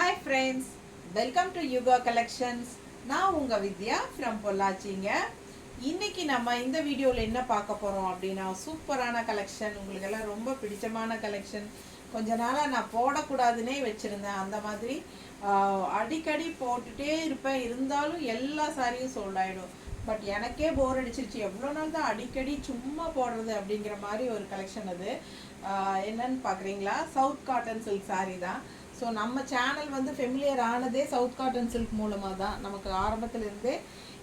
Hi friends, welcome to Yuga Collections. நான் உங்க வித்யா from பொள்ளாச்சிங்க. இன்னைக்கு நம்ம இந்த வீடியோவில் என்ன பார்க்க போறோம் அப்படின்னா சூப்பரான கலெக்ஷன், உங்களுக்கு எல்லாம் ரொம்ப பிடிச்சமான கலெக்ஷன். கொஞ்ச நாளா நான் போடக்கூடாதுன்னே வச்சிருந்தேன். அந்த மாதிரி அடிக்கடி போட்டுட்டே இருப்பேன், இருந்தாலும் எல்லா சாரியும் சோல்ட் ஆயிடும். பட் எனக்கே போர் அடிச்சிருச்சு, எவ்வளோ நாள் தான் அடிக்கடி சும்மா போடுறது அப்படிங்கிற மாதிரி ஒரு கலெக்ஷன் அது. என்னன்னு பார்க்குறீங்களா? சவுத் காட்டன் சில்க் சாரீ தான். ஸோ நம்ம சேனல் வந்து ஃபெமிலியர் ஆனதே சவுத் காட்டன் சில்க் மூலமாக தான். நமக்கு ஆரம்பத்துலேருந்தே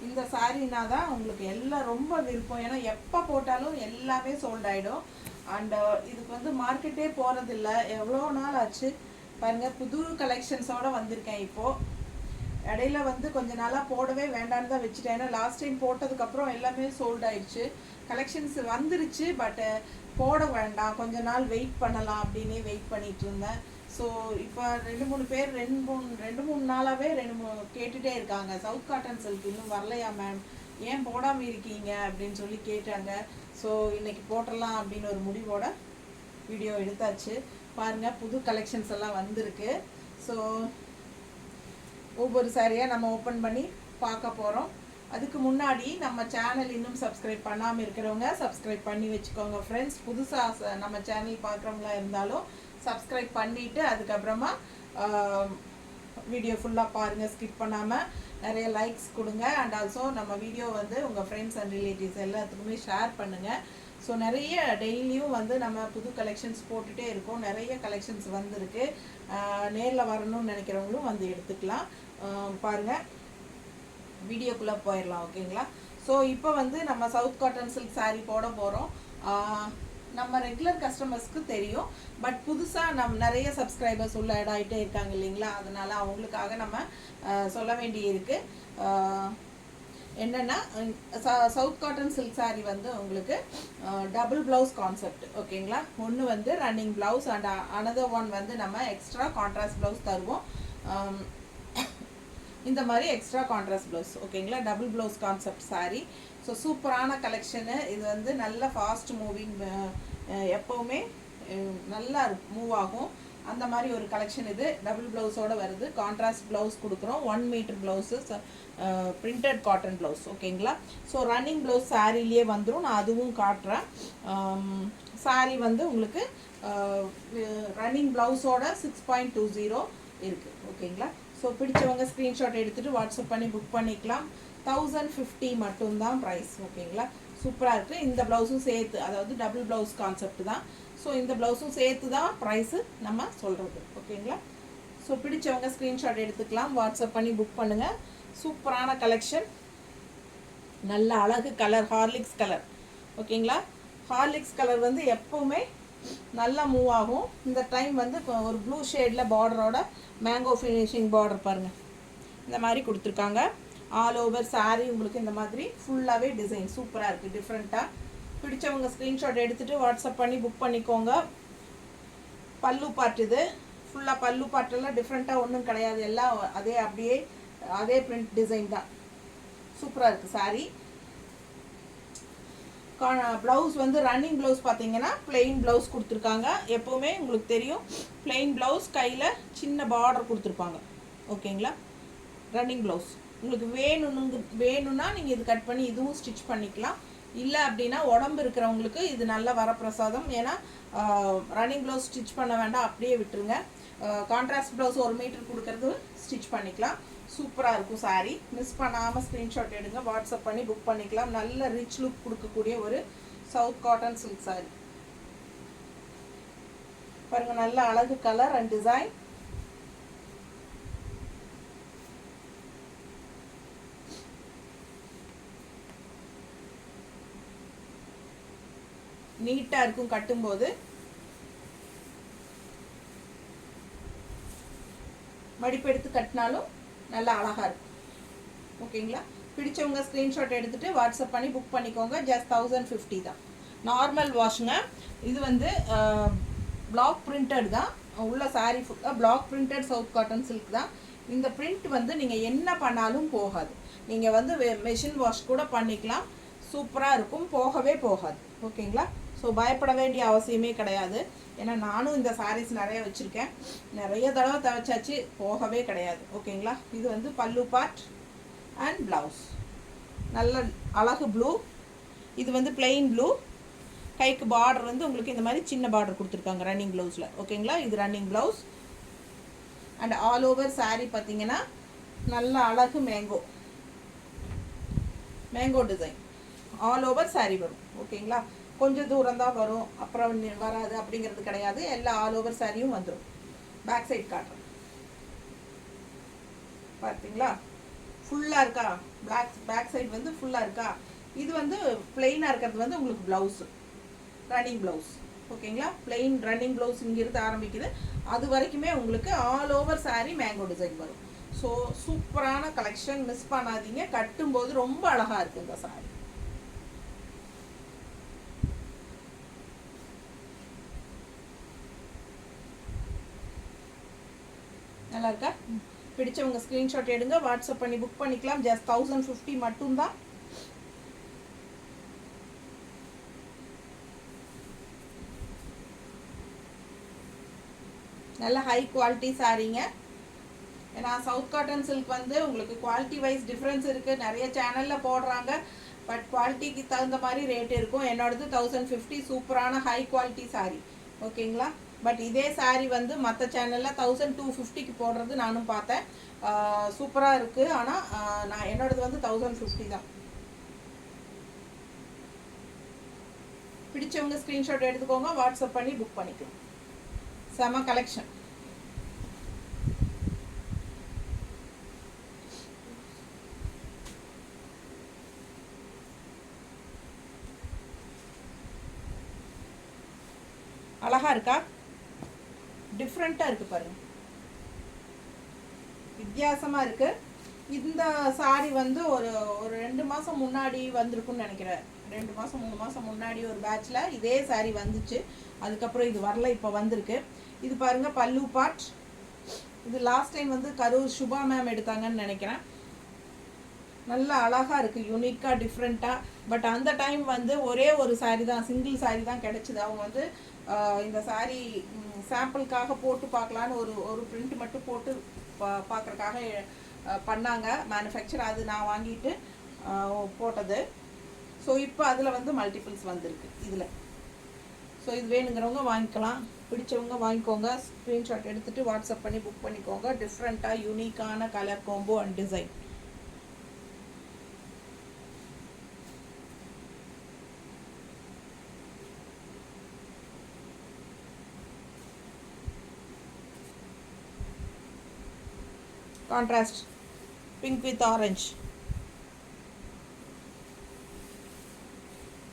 இந்த சாரீனா தான் உங்களுக்கு எல்லாம் ரொம்ப விருப்பம். ஏன்னா எப்போ போட்டாலும் எல்லாமே சோல்ட் ஆகிடும். அண்டு இதுக்கு வந்து மார்க்கெட்டே போகிறதில்ல, எவ்வளோ நாள் ஆச்சு பாருங்கள். புது கலெக்ஷன்ஸோடு வந்திருக்கேன் இப்போது. இடையில வந்து கொஞ்ச நாளாக போடவே வேண்டான்னு தான் வச்சுட்டேன். ஏன்னா லாஸ்ட் டைம் போட்டதுக்கப்புறம் எல்லாமே சோல்ட் ஆயிடுச்சு. கலெக்ஷன்ஸ் வந்துருச்சு, பட்டு போட வேண்டாம், கொஞ்ச நாள் வெயிட் பண்ணலாம் அப்படின்னே வெயிட் பண்ணிட்டு இருந்தேன். ஸோ இப்போ ரெண்டு மூணு நாளாகவே கேட்டுகிட்டே இருக்காங்க, சவுத் காட்டன் சில்க் இன்னும் வரலையா மேம், ஏன் போடாமல் இருக்கீங்க அப்படின்னு சொல்லி கேட்டாங்க. ஸோ இன்றைக்கி போட்டுடலாம் அப்படின்னு ஒரு முடிவோட வீடியோ எடுத்தாச்சு. பாருங்கள், புது கலெக்ஷன்ஸ் எல்லாம் வந்திருக்கு. ஸோ ஒவ்வொரு சாரியாக நம்ம ஓப்பன் பண்ணி பார்க்க போகிறோம். அதுக்கு முன்னாடி நம்ம சேனல் இன்னும் சப்ஸ்கிரைப் பண்ணாமல் இருக்கிறவங்க சப்ஸ்கிரைப் பண்ணி வச்சுக்கோங்க ஃப்ரெண்ட்ஸ். புதுசாக நம்ம சேனல் பார்க்குறவங்களா இருந்தாலும் சப்ஸ்கிரைப் பண்ணிவிட்டு அதுக்கப்புறமா வீடியோ ஃபுல்லாக பாருங்கள், ஸ்கிப் பண்ணாமல் நிறைய லைக்ஸ் கொடுங்க. அண்ட் ஆல்சோ நம்ம வீடியோ வந்து உங்கள் ஃப்ரெண்ட்ஸ் அண்ட் ரிலேட்டிவ்ஸ் எல்லாத்துக்குமே ஷேர் பண்ணுங்கள். ஸோ நிறைய டெய்லியும் வந்து நம்ம புது கலெக்ஷன்ஸ் போட்டுகிட்டே இருக்கோம். நிறைய கலெக்ஷன்ஸ் வந்திருக்கு. நேரில் வரணும்னு நினைக்கிறவங்களும் வந்து எடுத்துக்கலாம். பாருங்கள், வீடியோக்குள்ளே போயிடலாம், ஓகேங்களா? ஸோ இப்போ வந்து நம்ம சவுத் காட்டன் சில்க் சாரீ போட போகிறோம். நம்ம ரெகுலர் கஸ்டமர்ஸ்க்கு தெரியும், பட் புதுசாக நிறைய சப்ஸ்கிரைபர்ஸ் உள்ள ஆட் ஆகிட்டே இருக்காங்க இல்லைங்களா? அதனால் அவங்களுக்காக நம்ம சொல்ல வேண்டி இருக்குது. என்னென்னா, சவுத் காட்டன் சில்க் சாரீ வந்து உங்களுக்கு டபுள் ப்ளவுஸ் கான்செப்ட், ஓகேங்களா? ஒன்று வந்து running blouse and another one வந்து நம்ம எக்ஸ்ட்ரா கான்ட்ராஸ்ட் ப்ளவுஸ் தருவோம். இந்த மாதிரி எக்ஸ்ட்ரா கான்ட்ராஸ்ட் ப்ளவுஸ், ஓகேங்களா? Double blouse concept sari. So சூப்பரான கலெக்ஷனு இது. வந்து நல்ல ஃபாஸ்ட் மூவிங், எப்போவுமே நல்லா மூவ் ஆகும் அந்த மாதிரி ஒரு கலெக்ஷன் இது. டபுள் ப்ளவுஸோடு வருது, கான்ட்ராஸ்ட் ப்ளவுஸ் கொடுக்குறோம். 1 meter blouse, printed cotton blouse, ஓகேங்களா? ஸோ ரன்னிங் ப்ளவுஸ் சாரீலேயே வந்துடும், நான் அதுவும் காட்டுறேன். சாரீ வந்து உங்களுக்கு ரன்னிங் ப்ளவுஸோட 6.20 இருக்குது, ஓகேங்களா? ஸோ பிடிச்சவங்க ஸ்க்ரீன்ஷாட் எடுத்துகிட்டு வாட்ஸ்அப் பண்ணி புக் பண்ணிக்கலாம். 1050 மட்டும்தான் ப்ரைஸ், ஓகேங்களா? சூப்பராக இருக்குது. இந்த ப்ளவுஸும் சேர்த்து, அதாவது டபுள் ப்ளவுஸ் கான்செப்ட் தான். ஸோ இந்த ப்ளவுஸும் சேர்த்து தான் ப்ரைஸு நம்ம சொல்கிறது, ஓகேங்களா? ஸோ பிடிச்சவங்க ஸ்க்ரீன்ஷாட் எடுத்துக்கலாம், வாட்ஸ்அப் பண்ணி புக் பண்ணுங்கள். சூப்பரான கலெக்ஷன், நல்ல அழகு கலர், ஹார்லிக்ஸ் கலர், ஓகேங்களா? ஹார்லிக்ஸ் கலர் வந்து எப்போவுமே நல்லா மூவ் ஆகும். இந்த டைம் வந்து ஒரு ப்ளூ ஷேடில் பார்டரோட மேங்கோ ஃபினிஷிங் பார்டர் பாருங்கள், இந்த மாதிரி கொடுத்துருக்காங்க. ஆல் ஓவர் சாரீ உங்களுக்கு இந்த மாதிரி ஃபுல்லாகவே டிசைன் சூப்பராக இருக்குது, டிஃப்ரெண்ட்டாக. பிடிச்சவங்க ஸ்க்ரீன்ஷாட் எடுத்துகிட்டு வாட்ஸ்அப் பண்ணி புக் பண்ணிக்கோங்க. பல்லு பாட்டு இது, ஃபுல்லாக பல்லு பாட்டெல்லாம் டிஃப்ரெண்ட்டாக ஒன்றும் கிடையாது, எல்லாம் அதே பிரிண்ட் டிசைன் தான். சூப்பராக இருக்குது சாரீ. ப்ளவுஸ் வந்து ரன்னிங் ப்ளவுஸ் பார்த்தீங்கன்னா பிளெயின் ப்ளவுஸ் கொடுத்துருக்காங்க. எப்போவுமே உங்களுக்கு தெரியும், பிளெயின் ப்ளவுஸ், கையில் சின்ன பார்டர் கொடுத்துருப்பாங்க, ஓகேங்களா? ரன்னிங் ப்ளவுஸ் உங்களுக்கு வேணும்னா நீங்கள் இது கட் பண்ணி இதுவும் ஸ்டிச் பண்ணிக்கலாம். இல்லை அப்படின்னா உடம்பு இருக்கிறவங்களுக்கு இது நல்ல வரப்பிரசாதம். ஏன்னா ரன்னிங் ப்ளவுஸ் ஸ்டிச் பண்ண வேண்டாம், அப்படியே விட்டுருங்க. கான்ட்ராஸ்ட் ப்ளவுஸ் 1 மீட்டர் கொடுக்கறது ஸ்டிச் பண்ணிக்கலாம். சூப்பராக இருக்கும் சாரீ. மிஸ் பண்ணாமல் ஸ்க்ரீன்ஷாட் எடுங்க, வாட்ஸ்அப் பண்ணி புக் பண்ணிக்கலாம். நல்ல ரிச் லுக் கொடுக்கக்கூடிய ஒரு சவுத் காட்டன் சில்க் சாரீ பாருங்கள். நல்ல அழகு கலர் அண்ட் டிசைன். நீட்டாக இருக்கும் கட்டும்போது. மடிப்பு எடுத்து கட்டினாலும் நல்லா அழகாக இருக்கும், ஓகேங்களா? பிடிச்சவங்க ஸ்க்ரீன்ஷாட் எடுத்துகிட்டு வாட்ஸ்அப் பண்ணி புக் பண்ணிக்கோங்க. ஜஸ்ட் 1050 தான். நார்மல் வாஷுங்க. இது வந்து பிளாக் பிரிண்டட் தான். உள்ள சாரீ ஃபுல்லாக block printed south cotton silk தான். இந்த பிரிண்ட் வந்து நீங்கள் என்ன பண்ணாலும் போகாது. நீங்கள் வந்து மெஷின் வாஷ் கூட பண்ணிக்கலாம், சூப்பராக இருக்கும், போகவே போகாது, ஓகேங்களா? ஸோ பயப்பட வேண்டிய அவசியமே கிடையாது. ஏன்னா நானும் இந்த சாரீஸ் நிறைய வச்சுருக்கேன், நிறைய தடவை துவைச்சாச்சு, போகவே கிடையாது. ஓகேங்களா. இது வந்து பல்லு பார்ட் அண்ட் ப்ளவுஸ். நல்ல அழகு ப்ளூ. இது வந்து பிளெயின் ப்ளூ. கைக்கு பார்டர் வந்து உங்களுக்கு இந்த மாதிரி சின்ன பார்டர் கொடுத்துருக்காங்க ரன்னிங் ப்ளவுஸில். ஓகேங்களா. இது running blouse. And all over sari பார்த்தீங்கன்னா நல்ல அழகு mango design all over sari வரும். ஓகேங்களா. கொஞ்சம் தூரம் தான் வரும், அப்புறம் வராது அப்படிங்கிறது கிடையாது. எல்லா ஆல் ஓவர் சாரியும் வந்துடும். பேக் சைட் காட்டுறேன் பார்த்தீங்களா. ஃபுல்லாக இருக்கா, பேக் சைடு வந்து ஃபுல்லாக இருக்கா. இது வந்து பிளெயினாக இருக்கிறது வந்து உங்களுக்கு ப்ளவுஸு, ரன்னிங் ப்ளவுஸ். ஓகேங்களா. பிளெயின் ரன்னிங் ப்ளவுஸ் இங்கிருந்து ஆரம்பிக்குது, அது வரைக்குமே உங்களுக்கு all over sari mango design வரும். ஸோ சூப்பரான கலெக்ஷன், மிஸ் பண்ணாதீங்க. கட்டும்போது ரொம்ப அழகாக இருக்குது இந்த சாரீ. நல்லா இருக்கா. பிடிச்சவங்க ஸ்க்ரீன்ஷாட் எடுங்க, வாட்ஸ்அப் பண்ணி புக் பண்ணிக்கலாம். ஜஸ்ட் 1050 மட்டும்தான். நல்ல ஹை குவாலிட்டி சாரீங்க. ஏன்னா சவுத் காட்டன் சில்க் வந்து உங்களுக்கு குவாலிட்டி வைஸ் டிஃப்ரென்ஸ் இருக்குது. நிறைய சேனலில் போடுறாங்க, பட் குவாலிட்டிக்கு தகுந்த மாதிரி ரேட் இருக்கும். என்னோடது 1050, சூப்பரான ஹை குவாலிட்டி சாரீ. ஓகேங்களா. பட் இதே சாரீ வந்து மற்ற சேனலில் 1250க்கு போடுறது நானும் பார்த்தேன். சூப்பராக இருக்குது. ஆனால் நான் என்னோடது வந்து 1050 தான். பிடிச்சவங்க ஸ்க்ரீன்ஷாட் எடுத்துக்கோங்க, வாட்ஸ்அப் பண்ணி புக் பண்ணிக்கலாம். செம கலெக்ஷன். அழகா இருக்கா, டிஃப்ரெண்ட்டாக இருக்குது பாருங்கள், வித்தியாசமாக இருக்குது. இந்த சாரி வந்து ஒரு 2 மாதம் முன்னாடி வந்திருக்குன்னு நினைக்கிறேன். 2 மாதம் 3 மாதம் முன்னாடி ஒரு பேட்சில் இதே சாரி வந்துச்சு. அதுக்கப்புறம் இது வரல, இப்போ வந்திருக்கு. இது பாருங்கள் பல்லு பார்ட். இது லாஸ்ட் டைம் வந்து கரூர் சுபா மேம் எடுத்தாங்கன்னு நினைக்கிறேன். நல்ல அழகாக இருக்குது, யூனிக்காக டிஃப்ரெண்ட்டாக. பட் அந்த டைம் வந்து ஒரே ஒரு சாரி தான், சிங்கிள் சாரி தான் கிடச்சிது. அவங்க வந்து இந்த சாரி சாம்பிளுக்காக போட்டு பார்க்கலான்னு ஒரு பிரிண்ட் மட்டும் போட்டு பார்க்குறக்காக பண்ணாங்க மேனுஃபேக்சர். அது நான் வாங்கிட்டு போட்டது. ஸோ இப்போ அதில் வந்து மல்டிபிள்ஸ் வந்திருக்கு இதில். ஸோ இது வேணுங்கிறவங்க வாங்கிக்கலாம், பிடிச்சவங்க வாங்கிக்கோங்க. ஸ்க்ரீன்ஷாட் எடுத்துகிட்டு வாட்ஸ்அப் பண்ணி புக் பண்ணிக்கோங்க. டிஃப்ரெண்ட்டாக யூனிக்கான colour combo and design. Contrast pink with orange,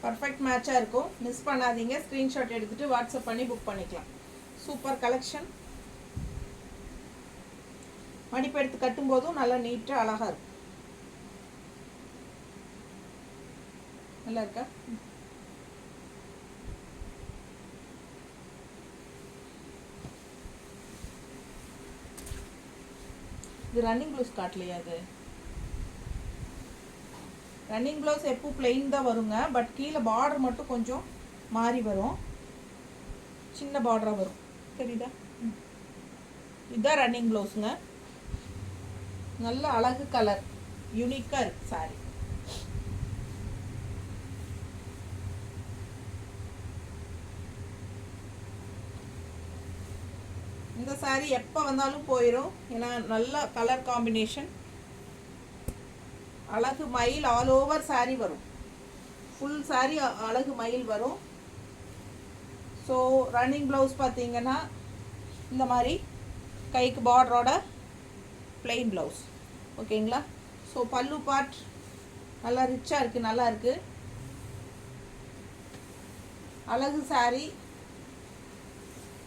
perfect மேட்சாக இருக்கும். மிஸ் பண்ணாதீங்க. ஸ்க்ரீன்ஷாட் எடுத்துகிட்டு வாட்ஸ்அப் பண்ணி புக் பண்ணிக்கலாம். Super collection. மடிப்பு எடுத்து கட்டும்போதும் நல்லா நீட்டாக அழகாக இருக்கும். நல்லா இருக்கா. இது ரன்னிங் ப்ளவுஸ் காட்டலையா? அது ரன்னிங் ப்ளவுஸ் எப்போ பிளெயின் தான் வருங்க, பட் கீழே பார்டர் மட்டும் கொஞ்சம் மாறி வரும், சின்ன பார்டராக வரும். தெரியுதா. இதுதான் ரன்னிங் ப்ளவுஸுங்க. நல்ல அழகு கலர், யூனிக்காக இருக்குது சாரி. இந்த சாரி எப்போ வந்தாலும் போயிடும், ஏன்னா நல்ல கலர் காம்பினேஷன். அழகு மயில் ஆல் ஓவர் சாரி வரும், ஃபுல் சாரி அழகு மயில் வரும். ஸோ ரன்னிங் ப்ளவுஸ் பார்த்தீங்கன்னா இந்த மாதிரி கைக்கு பார்டரோட பிளெயின் ப்ளவுஸ். ஓகேங்களா. ஸோ பல்லு பார்ட் நல்லா ரிச்சாக இருக்குது, நல்லா இருக்குது. அழகு சாரி.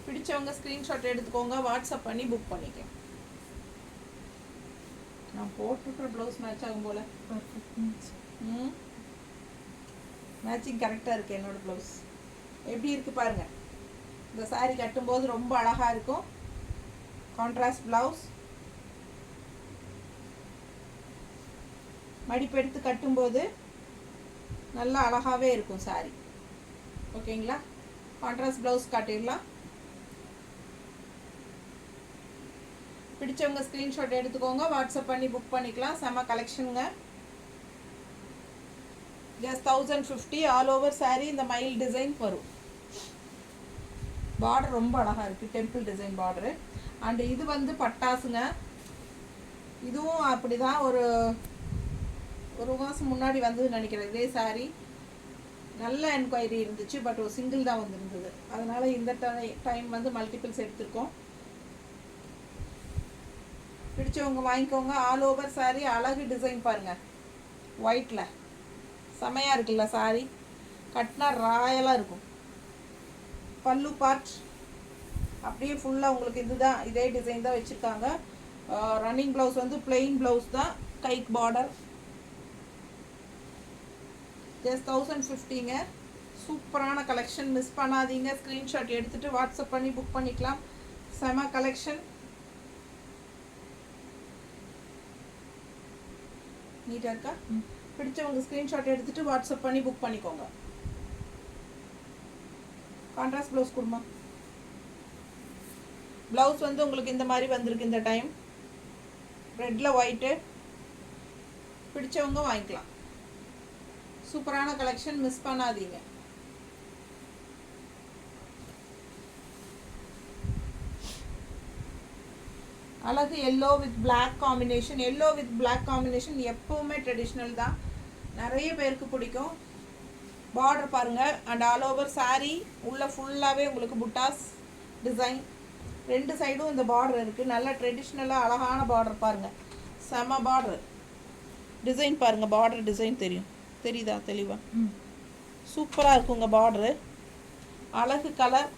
பிடிச்சவங்க ஸ்க்ரீன்ஷாட் எடுத்துக்கோங்க, வாட்ஸ்அப் பண்ணி புக் பண்ணிக்கலாம். நான் போட்டுருக்குற ப்ளவுஸ் மேட்ச் ஆகும் போல். மேட்சிங் கரெக்டாக இருக்குது. என்னோடய ப்ளவுஸ் எப்படி இருக்குது பாருங்கள். இந்த சாரீ கட்டும்போது ரொம்ப அழகாக இருக்கும். Contrast blouse. மடிப்பு எடுத்து கட்டும்போது நல்லா அழகாகவே இருக்கும் சாரீ. ஓகேங்களா. கான்ட்ராஸ்ட் ப்ளவுஸ் காட்டிடலாம். பிடிச்சவங்க ஸ்க்ரீன்ஷாட் எடுத்துக்கோங்க, வாட்ஸ்அப் பண்ணி புக் பண்ணிக்கலாம். செம்ம கலெக்ஷனுங்க. Just 1050 all over saree. இந்த மயில் டிசைன் வரும். பார்டர் ரொம்ப அழகாக இருக்குது, டெம்பிள் டிசைன் பார்டரு. அண்டு இது வந்து பட்டாசுங்க. இதுவும் அப்படி தான் ஒரு மாதம் முன்னாடி வந்து நினைக்கிறேன் இதே saree. நல்ல என்கொயரி இருந்துச்சு, பட் ஒரு சிங்கிள் தான் வந்துருந்தது. அதனால் இந்த டைம் வந்து மல்டிபிள்ஸ் எடுத்திருக்கோம். பிடிச்சவங்க வாங்கிக்கோங்க. All over saree. அழகு டிசைன் பாருங்கள், ஒயிட்டில் செமையாக இருக்குல்ல saree. கட்டினா ராயலாக இருக்கும். பல்லு பார்ட் அப்படியே ஃபுல்லாக உங்களுக்கு இதுதான், இதே டிசைன் தான் வச்சுருக்காங்க. ரன்னிங் ப்ளவுஸ் வந்து பிளெயின் ப்ளவுஸ் தான், கைக்கு பார்டர். ஜஸ்ட் 1050ங்க. சூப்பரான கலெக்ஷன், மிஸ் பண்ணாதீங்க. ஸ்க்ரீன்ஷாட் எடுத்துகிட்டு வாட்ஸ்அப் பண்ணி புக் பண்ணிக்கலாம். செம கலெக்ஷன், நீட்டாக இருக்கா? பிடிச்சவங்க ஸ்க்ரீன்ஷாட் எடுத்துகிட்டு வாட்ஸ்அப் பண்ணி புக் பண்ணிக்கோங்க. கான்ட்ராஸ்ட் ப்ளவுஸ் கொடுமா. ப்ளவுஸ் வந்து உங்களுக்கு இந்த மாதிரி வந்திருக்கு இந்த டைம், ரெட்டில் ஒயிட்டு. பிடிச்சவங்க வாங்கிக்கலாம். சூப்பரான கலெக்ஷன், மிஸ் பண்ணாதீங்க. அழகு yellow with black combination. Yellow with black combination எப்போவுமே ட்ரெடிஷ்னல் தான், நிறைய பேருக்கு பிடிக்கும். பார்டர் பாருங்கள். அண்ட் ஆல் ஓவர் saree உள்ளே ஃபுல்லாகவே உங்களுக்கு புட்டாஸ் டிசைன். ரெண்டு சைடும் இந்த பார்டர் இருக்குது. நல்ல ட்ரெடிஷ்னலாக அழகான பார்டர் பாருங்கள், செம பார்டர் டிசைன் பாருங்கள். பார்டர் டிசைன் தெரியுதா தெளிவாக? சூப்பராக இருக்குங்க பார்டரு. அழகு கலர்.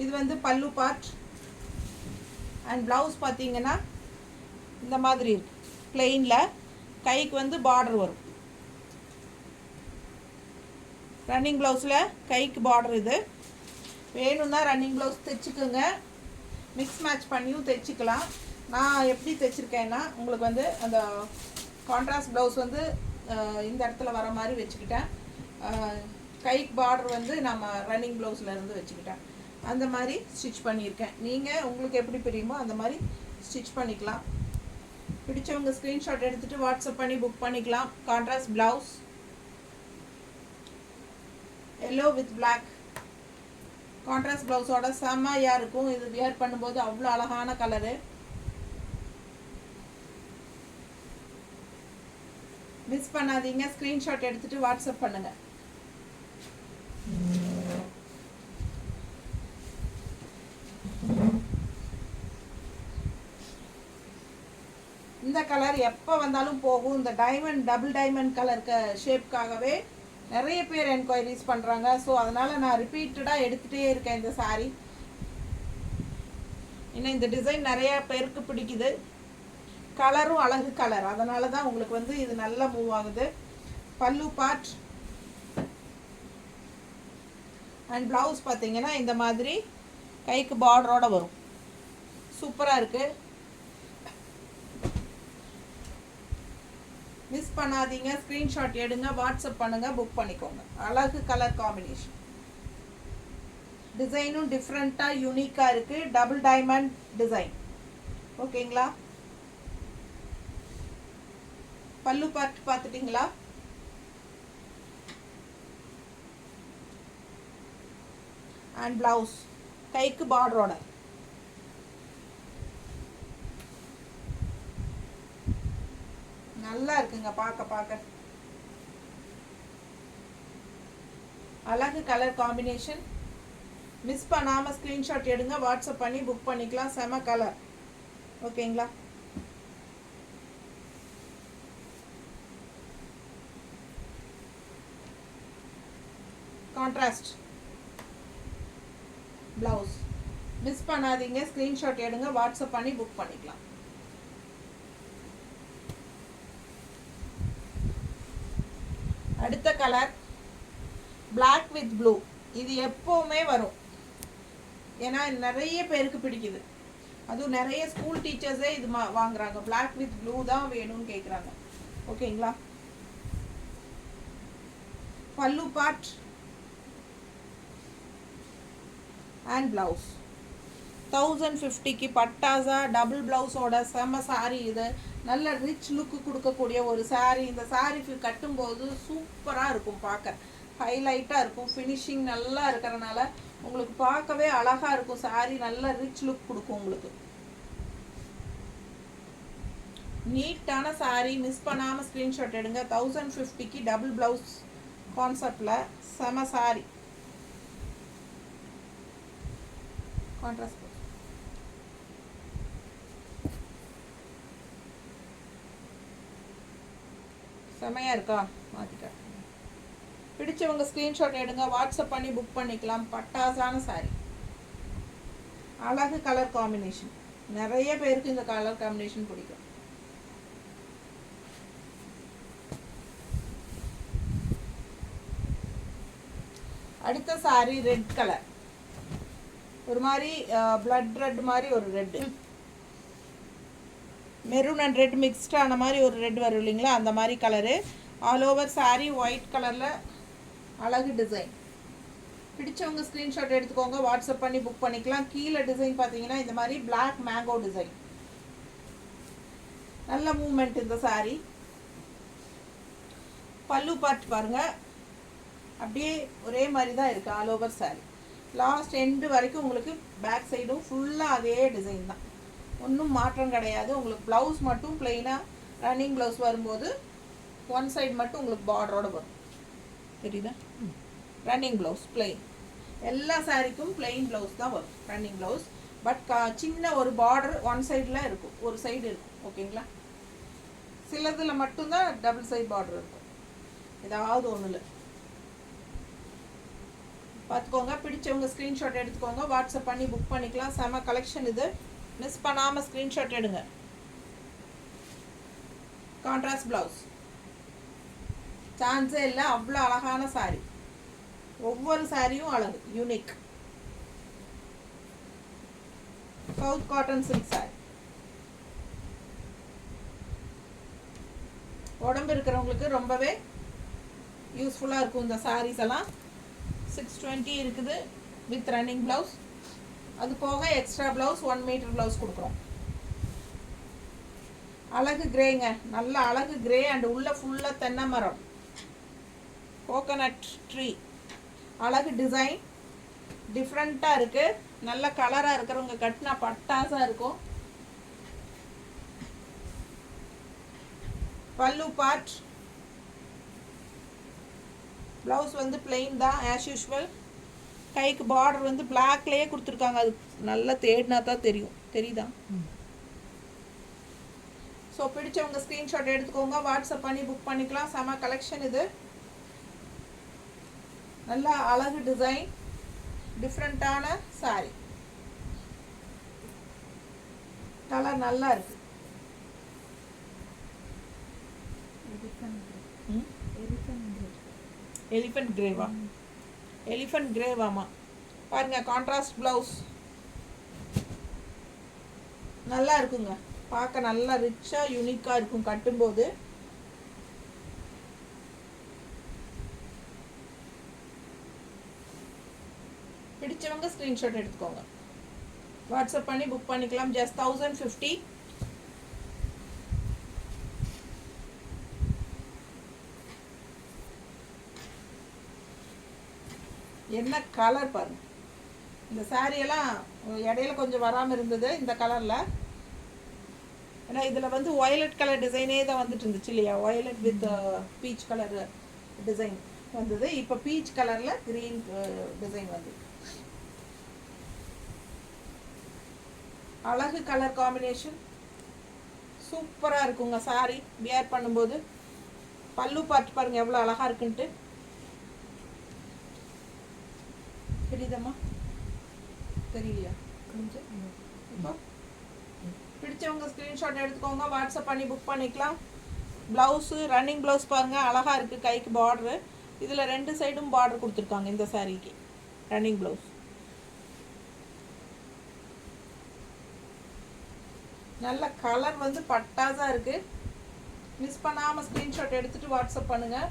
இது வந்து பல்லு பார்ட். அண்ட் ப்ளவுஸ் பார்த்தீங்கன்னா இந்த மாதிரி இருக்கு, பிளெயினில். கைக்கு வந்து பார்டர் வரும். ரன்னிங் ப்ளவுஸில் கைக்கு பார்டர். இது வேணும்னா ரன்னிங் ப்ளவுஸ் தைச்சிக்கோங்க, மிக்ஸ் மேட்ச் பண்ணியும் தைச்சிக்கலாம். நான் எப்படி தைச்சிருக்கேன்னா, உங்களுக்கு வந்து அந்த கான்ட்ராஸ்ட் ப்ளவுஸ் வந்து இந்த இடத்துல வர மாதிரி வச்சுக்கிட்டேன். கைக்கு பார்டர் வந்து நம்ம ரன்னிங் ப்ளவுஸில் இருந்து வச்சுக்கிட்டேன். அந்த மாதிரி ஸ்டிச் பண்ணியிருக்கேன். நீங்கள் உங்களுக்கு எப்படி பிரியுமோ அந்த மாதிரி ஸ்டிச் பண்ணிக்கலாம். பிடிச்சவங்க ஸ்க்ரீன்ஷாட் எடுத்துகிட்டு வாட்ஸ்அப் பண்ணி புக் பண்ணிக்கலாம். Contrast blouse yellow with black. Contrast ப்ளவுஸோட செம்மையாக இருக்கும். இது வியர் பண்ணும்போது அவ்வளோ அழகான கலரு. மிஸ் பண்ணாதீங்க. ஸ்க்ரீன்ஷாட் எடுத்துகிட்டு வாட்ஸ்அப் பண்ணுங்கள். இந்த கலர் எப்போ வந்தாலும் போகும். இந்த டைமண்ட், டபுள் டைமண்ட் கலருக்கு ஷேப்காகவே நிறைய பேர் என்கொயரிஸ் பண்ணுறாங்க. ஸோ அதனால் நான் ரிப்பீட்டடாக எடுத்துகிட்டே இருக்கேன் இந்த saree. இன்னும் இந்த டிசைன் நிறைய பேருக்கு பிடிக்குது. கலரும் அழகு கலர், அதனால தான் உங்களுக்கு வந்து இது நல்லா மூவ் ஆகுது. பல்லு பார்ட் அண்ட் ப்ளவுஸ் பார்த்தீங்கன்னா இந்த மாதிரி கைக்கு பார்டரோட வரும். சூப்பராக இருக்குது. மிஸ் பண்ணாதீங்க. ஸ்க்ரீன்ஷாட் எடுங்க, வாட்ஸ்அப் பண்ணுங்கள், புக் பண்ணிக்கோங்க. அழகு கலர் காம்பினேஷன். டிசைனும் டிஃப்ரெண்ட்டாக யூனிக்காக இருக்குது. Double diamond design. ஓகேங்களா. பல்லு பார்ட் பார்த்துட்டிங்களா? அண்ட் ப்ளவுஸ் கைக்கு பார்டரோட. நல்லா இருக்குங்க பார்க்க. அழகு கலர் காம்பினேஷன். மிஸ் பண்ணாமல் ஸ்க்ரீன்ஷாட் எடுங்க, வாட்ஸ்அப் பண்ணி புக் பண்ணிக்கலாம். செம கலர். ஓகேங்களா. Contrast blouse. மிஸ் பண்ணாதீங்க. ஸ்க்ரீன்ஷாட் எடுங்க, வாட்ஸ்அப் பண்ணி புக் பண்ணிக்கலாம். அடுத்த கலர் Black with blue. இது எப்போவுமே வரும், ஏன்னா நிறைய பேருக்கு பிடிக்குது. அதுவும் நிறைய ஸ்கூல் டீச்சர்ஸே இது வாங்குறாங்க. Black with blue தான் வேணும்னு கேட்குறாங்க. ஓகேங்களா. பல்லு பார்ட் அண்ட் ப்ளவுஸ் 1050க்கு பட்டாசா டபுள் ப்ளவுஸோட செம்ம சாரீ. இது நல்ல ரிச் லுக்கு கொடுக்கக்கூடிய ஒரு சாரீ. இந்த சாரீ கட்டும்போது சூப்பராக இருக்கும், பார்க்க ஹைலைட்டாக இருக்கும். ஃபினிஷிங் நல்லா இருக்கிறனால உங்களுக்கு பார்க்கவே அழகாக இருக்கும். சாரீ நல்ல ரிச் லுக் கொடுக்கும் உங்களுக்கு. நீட்டான சாரீ, மிஸ் பண்ணாமல் ஸ்க்ரீன்ஷாட் எடுங்க. 1050க்கு டபுள் ப்ளவுஸ் கான்செப்டில் செம சாரீ. கான்ட்ராஸ்ட் செமையாக இருக்கா? மாற்றிட்டேன். பிடிச்சவங்க ஸ்க்ரீன்ஷாட் எடுங்க, வாட்ஸ்அப் பண்ணி புக் பண்ணிக்கலாம். பட்டாசான சாரீ, அழகு கலர் காம்பினேஷன். நிறைய பேருக்கு இந்த கலர் காம்பினேஷன் பிடிக்கும். அடுத்த சாரீ ரெட் கலர், ஒரு மாதிரி பிளட் ரெட் மாதிரி ஒரு ரெட்டு, மெரூன் அண்ட் ரெட் மிக்ஸ்டான மாதிரி ஒரு ரெட் வரும் இல்லைங்களா, அந்த மாதிரி colour. All over sari white கலரில் அழகு டிசைன். பிடிச்சவங்க ஸ்க்ரீன்ஷாட் எடுத்துக்கோங்க, வாட்ஸ்அப் பண்ணி புக் பண்ணிக்கலாம். கீழே டிசைன் பார்த்தீங்கன்னா இந்த மாதிரி பிளாக் மேங்கோ டிசைன், நல்ல மூமெண்ட் இந்த சாரீ. பல்லு பார்ட் பாருங்கள், அப்படியே ஒரே மாதிரி தான் இருக்குது all over sari. Last end வரைக்கும் உங்களுக்கு பேக் சைடும் ஃபுல்லாக அதே டிசைன் தான், ஒன்றும் மாற்றம் கிடையாது. உங்களுக்கு ப்ளவுஸ் மட்டும் பிளெயினாக ரன்னிங் ப்ளவுஸ் வரும்போது ஒன் சைடு மட்டும் உங்களுக்கு பார்டரோட வரும், தெரியுதா? ரன்னிங் ப்ளவுஸ் பிளெயின், எல்லா சாரீக்கும் பிளெயின் ப்ளவுஸ் தான் வரும் ரன்னிங் ப்ளவுஸ். பட் சின்ன ஒரு பார்டர் ஒன் சைடில் இருக்கும், ஒரு சைடு இருக்கும், ஓகேங்களா? சிலதில் மட்டும்தான் டபுள் சைட் பார்டர் இருக்கும், ஏதாவது ஒன்றில் பார்த்துக்கோங்க. பிடிச்சவங்க ஸ்க்ரீன்ஷாட் எடுத்துக்கோங்க, வாட்ஸ்அப் பண்ணி புக் பண்ணிக்கலாம். செம கலெக்ஷன் இது, மிஸ் பண்ணாமல் ஸ்க்ரீன்ஷாட் எடுங்க. கான்ட்ராஸ்ட் ப்ளவுஸ் சான்ஸே இல்லை, அவ்வளோ அழகான சாரீ. ஒவ்வொரு சாரியும் அழகு, unique. South cotton silk sorry. உடம்பு இருக்கிறவங்களுக்கு ரொம்பவே யூஸ்ஃபுல்லாக இருக்கும் இந்த சாரீஸ் எல்லாம். 620 இருக்குது வித் ரன்னிங் ப்ளவுஸ். அது போக எக்ஸ்ட்ரா ப்ளவுஸ் 1 மீட்டர் ப்ளவுஸ் கொடுக்குறோம். அழகு கிரேங்க, நல்ல அழகு கிரே அண்ட் உள்ள ஃபுல்லாக தென்னை மரம், கோகனட் ட்ரீ. அழகு டிசைன் டிஃப்ரெண்ட்டாக இருக்குது, நல்ல கலராக இருக்கிறவங்க கட்டினா பட்டாசாக இருக்கும். பல்லு பார்ட், ப்ளவுஸ் வந்து பிளெயின் தான் ஆஸ் யூஷுவல். கைக்கு பார்டர் வந்து பிளாக்லேயே கொடுத்துருக்காங்க, அது நல்லா தேடினா தான் தெரியும், தெரியுதா? ஸோ பிடிச்சவங்க ஸ்க்ரீன்ஷாட் எடுத்துக்கோங்க, வாட்ஸ்அப் பண்ணி புக் பண்ணிக்கலாம். செம கலெக்ஷன் இது, நல்லா அழகு டிசைன், டிஃப்ரெண்ட்டான சாரி. கலர் நல்லா இருக்கு. எலிஃபண்ட் கிரேவா? எலிஃபண்ட் கிரேவாமா பாருங்க. கான்ட்ராஸ்ட் ப்ளவுஸ் நல்லா இருக்குங்க, பார்க்க நல்லா ரிச்சாக யூனிக்காக இருக்கும் கட்டும்போது. பிடிச்சவங்க ஸ்க்ரீன்ஷாட் எடுத்துக்கோங்க, வாட்ஸ்அப் பண்ணி புக் பண்ணிக்கலாம். ஜஸ்ட் 1050. என்ன கலர் பாருங்க. இந்த சாரியெல்லாம் இடையில கொஞ்சம் வராமல் இருந்தது இந்த கலரில், ஏன்னா இதில் வந்து வயலட் கலர் டிசைனே தான் வந்துட்டு இருந்துச்சு இல்லையா, violet with peach colour design வந்தது. இப்போ பீச் கலரில் க்ரீன் டிசைன் வந்து அழகு கலர் காம்பினேஷன், சூப்பராக இருக்குங்க சாரி வியர் பண்ணும்போது. பல்லு பார்த்து பாருங்கள் எவ்வளோ அழகாக இருக்குன்ட்டு, தெரியுதம்மா? தெரியலையா? இப்போ பிடிச்சவங்க ஸ்க்ரீன்ஷாட் எடுத்துக்கோங்க, வாட்ஸ்அப் பண்ணி புக் பண்ணிக்கலாம். ப்ளவுஸு ரன்னிங் ப்ளவுஸ் பாருங்கள் அழகாக இருக்குது, கைக்கு பார்ட்ரு. இதில் 2 சைடும் பார்டர் கொடுத்துருக்காங்க இந்த சாரீக்கு. ரன்னிங் ப்ளவுஸ் நல்ல கலர் வந்து பட்டாசாக இருக்குது. மிஸ் பண்ணாமல் ஸ்க்ரீன்ஷாட் எடுத்துகிட்டு வாட்ஸ்அப் பண்ணுங்கள்.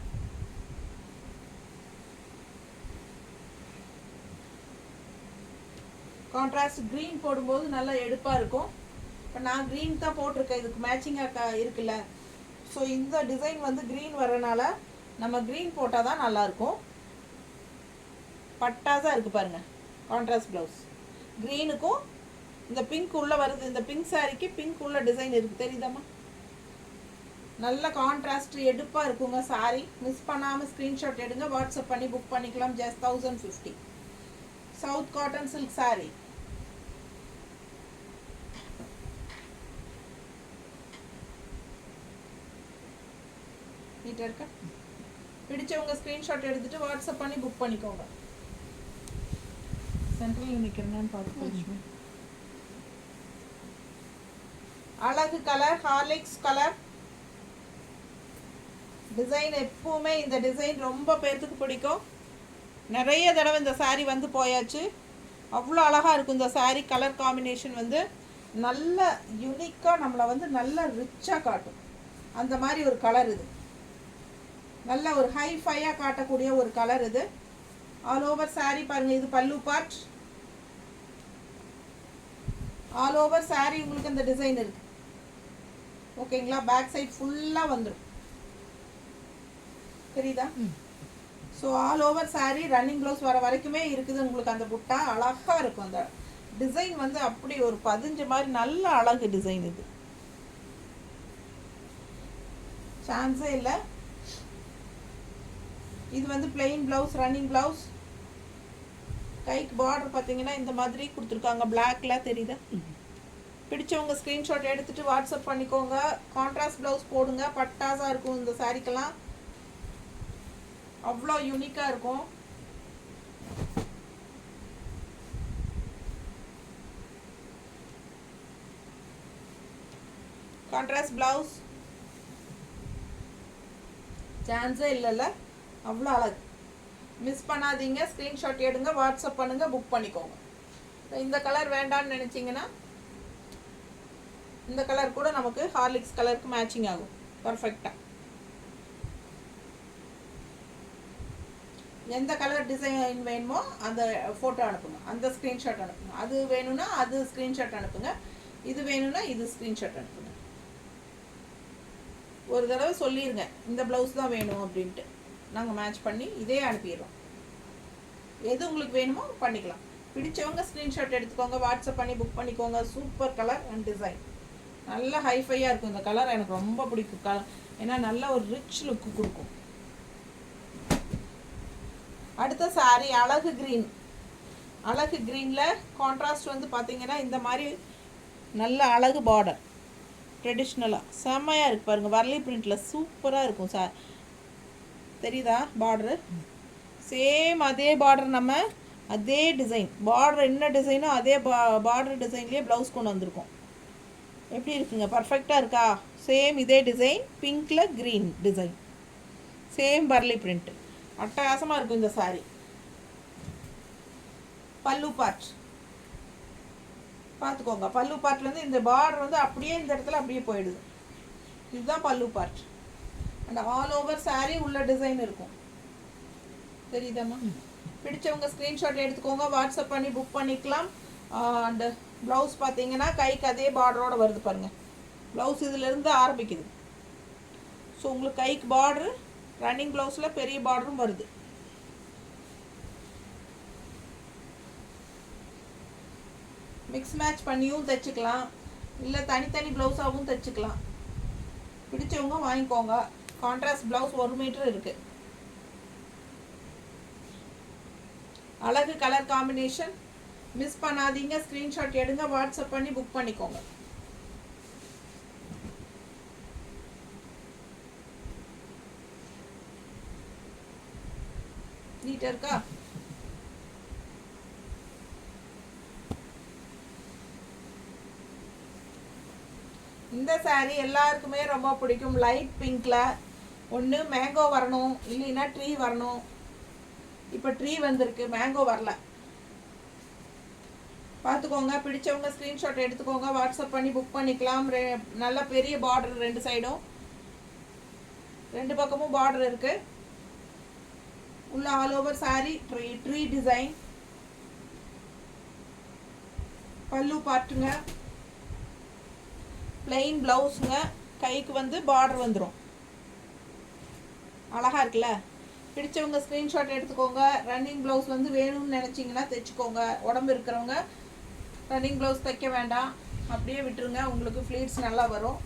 கான்ட்ராஸ்ட் க்ரீன் போடும்போது நல்லா எடுப்பாக இருக்கும். இப்போ நான் க்ரீன் தான் போட்டிருக்கேன், இதுக்கு மேட்சிங்காக இருக்குல்ல. ஸோ இந்த டிசைன் வந்து க்ரீன் வரனால நம்ம க்ரீன் போட்டால் தான் நல்லாயிருக்கும். பட்டாஸாக இருக்குது பாருங்கள் கான்ட்ராஸ்ட் ப்ளவுஸ். க்ரீனுக்கும் இந்த பிங்க் உள்ளே வருது, இந்த பிங்க் சாரிக்கு பிங்க் உள்ள டிசைன் இருக்குது, தெரியுதாம்மா? நல்ல கான்ட்ராஸ்ட் எடுப்பாக இருக்குங்க சாரி. மிஸ் பண்ணாமல் ஸ்க்ரீன்ஷாட் எடுங்க, வாட்ஸ்அப் பண்ணி புக் பண்ணிக்கலாம். Just 1050. South cotton silk sorry. நீட்டாக இருக்கா? பிடிச்சவங்க ஸ்க்ரீன்ஷாட் எடுத்துகிட்டு வாட்ஸ்அப் பண்ணி புக் பண்ணிக்கோங்க. சென்ட்ரலில் நிற்கிறேன்னு பார்த்து. அழகு கலர், ஹார்லிக்ஸ் கலர் டிசைன். எப்பவுமே இந்த டிசைன் ரொம்ப பேர்த்துக்கு பிடிக்கும். நிறைய தடவை இந்த சாரீ வந்து போயாச்சு. அவ்வளோ அழகாக இருக்கும் இந்த சாரீ. கலர் காம்பினேஷன் வந்து நல்ல யூனிக்காக நம்மளை வந்து நல்ல ரிச்சாக காட்டும். அந்த மாதிரி ஒரு கலர் இது. நல்ல ஒரு ஹைஃபையாக காட்டக்கூடிய ஒரு கலர் இது. ஆல் ஓவர் சாரீ பாருங்கள். இது பல்லு பார்ட். ஆல் ஓவர் சாரீ உங்களுக்கு இந்த டிசைன் இருக்குது. ஓகேங்களா? பேக் சைட் ஃபுல்லாக வந்துடும், தெரியுதா? So all over sari running blouse வர வரைக்குமே இருக்குது உங்களுக்கு. அந்த புட்டா அழகாக இருக்கும். அந்த டிசைன் வந்து அப்படி ஒரு பதிஞ்ச மாதிரி நல்ல அழகு டிசைன் இது. சான்ஸே இல்லை. இது வந்து பிளெயின் ப்ளவுஸ், ரன்னிங் ப்ளவுஸ். கைக்கு பார்டர் பார்த்தீங்கன்னா இந்த மாதிரி கொடுத்துருக்காங்க, பிளாக்ல தெரியுதா? பிடிச்சவங்க ஸ்க்ரீன்ஷாட் எடுத்துகிட்டு வாட்ஸ்அப் பண்ணிக்கோங்க. கான்ட்ராஸ்ட் ப்ளவுஸ் போடுங்க, பட்டாஸாக இருக்கும் இந்த சாரீக்கெல்லாம். அவ்வளோ யூனிக்காக இருக்கும். கான்ட்ராஸ்ட் ப்ளவுஸ் சான்ஸே இல்லைல்ல, அவ்வளோ அழகு. மிஸ் பண்ணாதீங்க, ஸ்க்ரீன்ஷாட் எடுங்க, வாட்ஸ்அப் பண்ணுங்கள், புக் பண்ணிக்கோங்க. இந்த கலர் வேண்டான்னு நினச்சிங்கன்னா இந்த கலர் கூட நமக்கு ஹார்லிக்ஸ் கலருக்கு மேட்சிங் ஆகும் பர்ஃபெக்டாக. எந்த கலர் டிசைன் வேணுமோ அந்த ஃபோட்டோ அனுப்புங்க, அந்த ஸ்க்ரீன்ஷாட் அனுப்புங்க. அது வேணும்னா அது ஸ்க்ரீன்ஷாட் அனுப்புங்க, இது வேணும்னா இது ஸ்க்ரீன்ஷாட் அனுப்புங்க. ஒரு தடவை சொல்லிடுங்க இந்த ப்ளவுஸ் தான் வேணும் அப்படின்ட்டு, நாங்கள் மேட்ச் பண்ணி இதே அனுப்பிடுறோம். எது உங்களுக்கு வேணுமோ பண்ணிக்கலாம். பிடிச்சவங்க ஸ்க்ரீன்ஷாட் எடுத்துக்கோங்க, வாட்ஸ்அப் பண்ணி புக் பண்ணிக்கோங்க. Super colour and design. நல்ல ஹைஃபையாக இருக்கும் இந்த கலர். எனக்கு ரொம்ப பிடிக்கும் கலர், ஏன்னா நல்ல ஒரு ரிச் லுக்கு கொடுக்கும். அடுத்த சாரீ அழகு க்ரீன். அழகு க்ரீனில் கான்ட்ராஸ்ட் வந்து பார்த்தீங்கன்னா இந்த மாதிரி நல்ல அழகு பார்டர். ட்ரெடிஷ்னலாக செம்மையாக இருக்குது பாருங்கள். வரலி பிரிண்டில் சூப்பராக இருக்கும் சார், தெரியுதா? பார்டரு சேம் அதே பார்டர், நம்ம அதே டிசைன் பார்டர் என்ன டிசைனோ அதே பார்டர் டிசைன்லேயே ப்ளவுஸ் கொண்டு வந்திருக்கோம். எப்படி இருக்குங்க? பர்ஃபெக்டாக இருக்கா? சேம் இதே டிசைன், பிங்க்கில் green design, same pearly print. அட்டகாசமாக இருக்கும் இந்த சாரீ. பல்லு பார்ட் பார்த்துக்கோங்க. பல்லு பார்ட்லேருந்து இந்த பார்டர் வந்து அப்படியே இந்த இடத்துல அப்படியே போயிடுது. இதுதான் பல்லு part. And all over sari உள்ள டிசைன் இருக்கும், தெரியுதாம்மா? பிடிச்சவங்க ஸ்க்ரீன்ஷாட் எடுத்துக்கோங்க, வாட்ஸ்அப் பண்ணி புக் பண்ணிக்கலாம். அண்டு ப்ளவுஸ் பார்த்தீங்கன்னா கைக்கு அதே பார்டரோடு வருது பாருங்கள். ப்ளவுஸ் இதிலேருந்து ஆரம்பிக்குது. ஸோ உங்களுக்கு கைக்கு பார்டரு, ரன்னிங் ப்ளவுஸில் பெரிய பார்டரும் வருது. மிக்ஸ் மேட்ச் பண்ணியும் தைச்சிக்கலாம், இல்லை தனித்தனி ப்ளவுஸாகவும் தைச்சிக்கலாம். பிடிச்சவங்க வாங்கிக்கோங்க. கான்ட்ராஸ்ட் ப்ளவுஸ் 1 மீட்டர் இருக்குது. அழகு கலர் காம்பினேஷன். மிஸ் பண்ணாதீங்க, ஸ்க்ரீன்ஷாட் எடுங்க, வாட்ஸ்அப் பண்ணி புக் பண்ணிக்கோங்க. நீட்டாக இருக்கா? இந்த சாரீ எல்லாருக்குமே ரொம்ப பிடிக்கும். லைட் பிங்க்கில் ஒன்று மேங்கோ வரணும், இல்லைன்னா ட்ரீ வரணும். இப்போ ட்ரீ வந்திருக்கு, மேங்கோ வரல. பார்த்துக்கோங்க. பிடிச்சவங்க ஸ்க்ரீன்ஷாட் எடுத்துக்கோங்க, வாட்ஸ்அப் பண்ணி புக் பண்ணிக்கலாம். நல்ல பெரிய பார்டர், 2 சைடும் 2 பக்கமும் பார்டர் இருக்குது. உள்ள all over sari tree design. பல்லு பார்ட்டுங்க, பிளெயின் ப்ளவுஸுங்க, கைக்கு வந்து பார்டர் வந்துடும். அழகாக இருக்குல்ல? பிடிச்சவங்க ஸ்க்ரீன்ஷாட் எடுத்துக்கோங்க. ரன்னிங் ப்ளவுஸ் வந்து வேணும்னு நினச்சிங்கன்னா தைச்சிக்கோங்க. உடம்பு இருக்கிறவங்க ரன்னிங் ப்ளவுஸ் தைக்க வேண்டாம், அப்படியே விட்டுருங்க. உங்களுக்கு ஃப்ளீட்ஸ் நல்லா வரும்.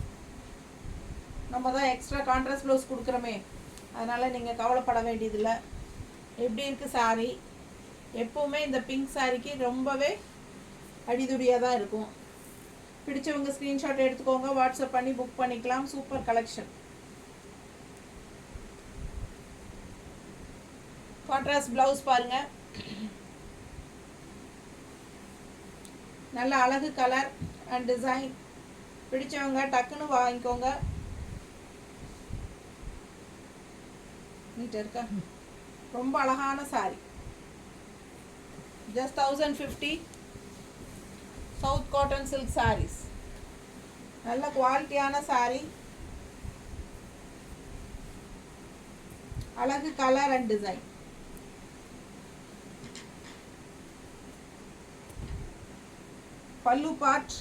நம்ம தான் எக்ஸ்ட்ரா கான்ட்ராஸ்ட் ப்ளவுஸ் கொடுக்குறோமே, அதனால் நீங்கள் கவலைப்பட வேண்டியதில்லை. எப்படி இருக்குது சாரீ? எப்போவுமே இந்த பிங்க் சாரீக்கு ரொம்பவே அடிதுடியாக தான் இருக்கும். பிடிச்சவங்க ஸ்க்ரீன்ஷாட் எடுத்துக்கோங்க, வாட்ஸ்அப் பண்ணி புக் பண்ணிக்கலாம். Super collection. கான்ட்ராஸ்ட் ப்ளவுஸ் பாருங்கள், நல்ல அழகு கலர் அண்ட் டிசைன். பிடிச்சவங்க டக்குன்னு வாங்கிக்கோங்க. நீட்டாக இருக்கா? ரொம்ப அழகான sari. Just 1050. South cotton silk sarees. நல்ல குவாலிட்டியான சாரி, அழகு கலர் அண்ட் டிசைன். பல்லு பார்ட்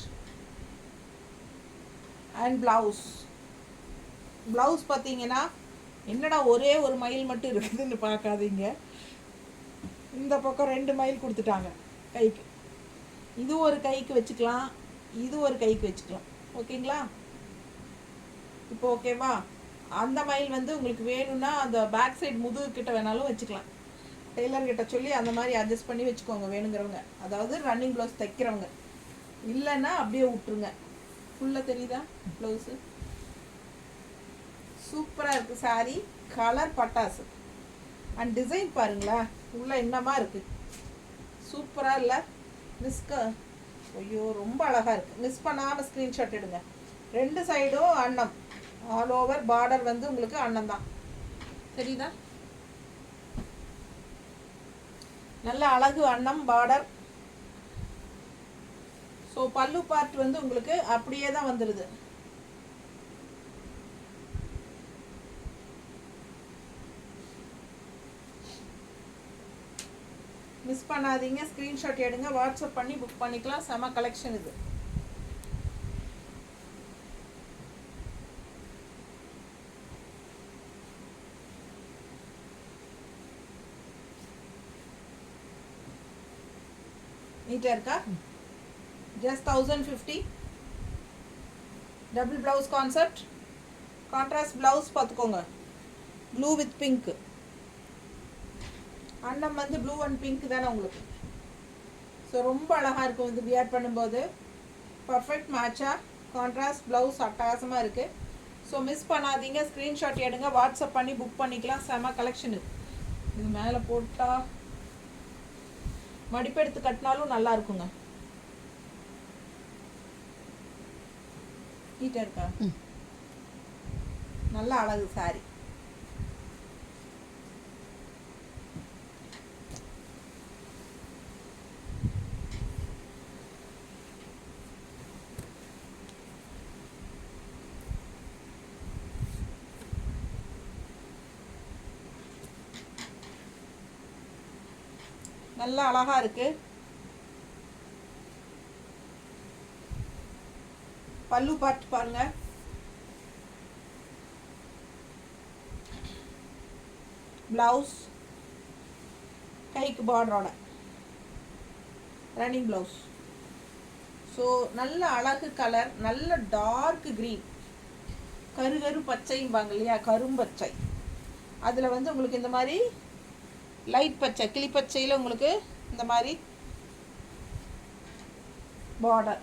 அண்ட் ப்ளவுஸ். ப்ளவுஸ் பார்த்தீங்கன்னா என்னடா ஒரே ஒரு மயில் மட்டும் இருக்குதுன்னு பார்க்காதீங்க. இந்த பக்கம் 2 மயில் கொடுத்துட்டாங்க கைக்கு. இது ஒரு கைக்கு வச்சுக்கலாம், இது ஒரு கைக்கு வச்சுக்கலாம். ஓகேங்களா? இப்போ ஓகேவா? அந்த மயில் வந்து உங்களுக்கு வேணும்னா அந்த பேக் சைடு முதுகு கிட்ட வேணாலும் வச்சுக்கலாம். டெய்லர்கிட்ட சொல்லி அந்த மாதிரி அட்ஜஸ்ட் பண்ணி வச்சுக்கோங்க வேணுங்கிறவங்க. அதாவது ரன்னிங் ப்ளவுஸ் தைக்கிறவங்க. இல்லைன்னா அப்படியே விட்டுருங்க. ஃபுல்லாக தெரியுதா ப்ளவுஸு? சூப்பராக இருக்குது சாரீ. கலர் பட்டாசு அண்ட் டிசைன் பாருங்களா, உள்ளே என்னமா இருக்குது. சூப்பராக இல்லை? ஐயோ ரொம்ப அழகாக இருக்குது. மிஸ் பண்ணாமல் ஸ்க்ரீன்ஷாட் எடுங்க. 2 சைடும் அன்னம், ஆல் ஓவர் பார்டர் வந்து உங்களுக்கு அன்னம் தான். சரிதா? நல்ல அழகு அன்னம் பார்டர். ஸோ பல்லு பார்ட் வந்து உங்களுக்கு அப்படியே தான் வந்துடுது. மிஸ் பண்ணாதீங்க, ஸ்க்ரீன்ஷாட் எடுங்க, வாட்ஸ்அப் பண்ணி புக் பண்ணிக்கலாம். செம கலெக்ஷன் இது. நீட்டாக இருக்கா? Just 1050. Double blouse concept. Contrast blouse பார்த்துக்கோங்க, ப்ளூ வித் பிங்க். அன்னம் வந்து ப்ளூ அண்ட் பிங்க் தானே உங்களுக்கு. ஸோ ரொம்ப அழகாக இருக்கும் இது வியர் பண்ணும்போது. பர்ஃபெக்ட் மேட்சாக கான்ட்ராஸ்ட் ப்ளவுஸ் அட்டகாசமாக இருக்குது. ஸோ மிஸ் பண்ணாதீங்க, ஸ்க்ரீன்ஷாட் எடுங்க, வாட்ஸ்அப் பண்ணி புக் பண்ணிக்கலாம். செம கலெக்ஷன் இது மேலே போட்டால் மடிப்பெடுத்து கட்டினாலும் நல்லா இருக்குங்க. நீட்டாக இருக்கா? நல்ல அழகு சாரி. நல்லா அழகா இருக்கு. பல்லு பார்ட் பாருங்க, பிளவுஸ் கைக்கு பார்டரோட ரன்னிங் பிளவுஸ். ஸோ நல்ல அழகு கலர், நல்ல டார்க் க்ரீன், கரு பச்சைம்பாங்க இல்லையா, கரும்பச்சை. அதில் வந்து உங்களுக்கு இந்த மாதிரி லைட் பச்சை, கிளிப்பச்சையில் உங்களுக்கு இந்த மாதிரி பார்டர்.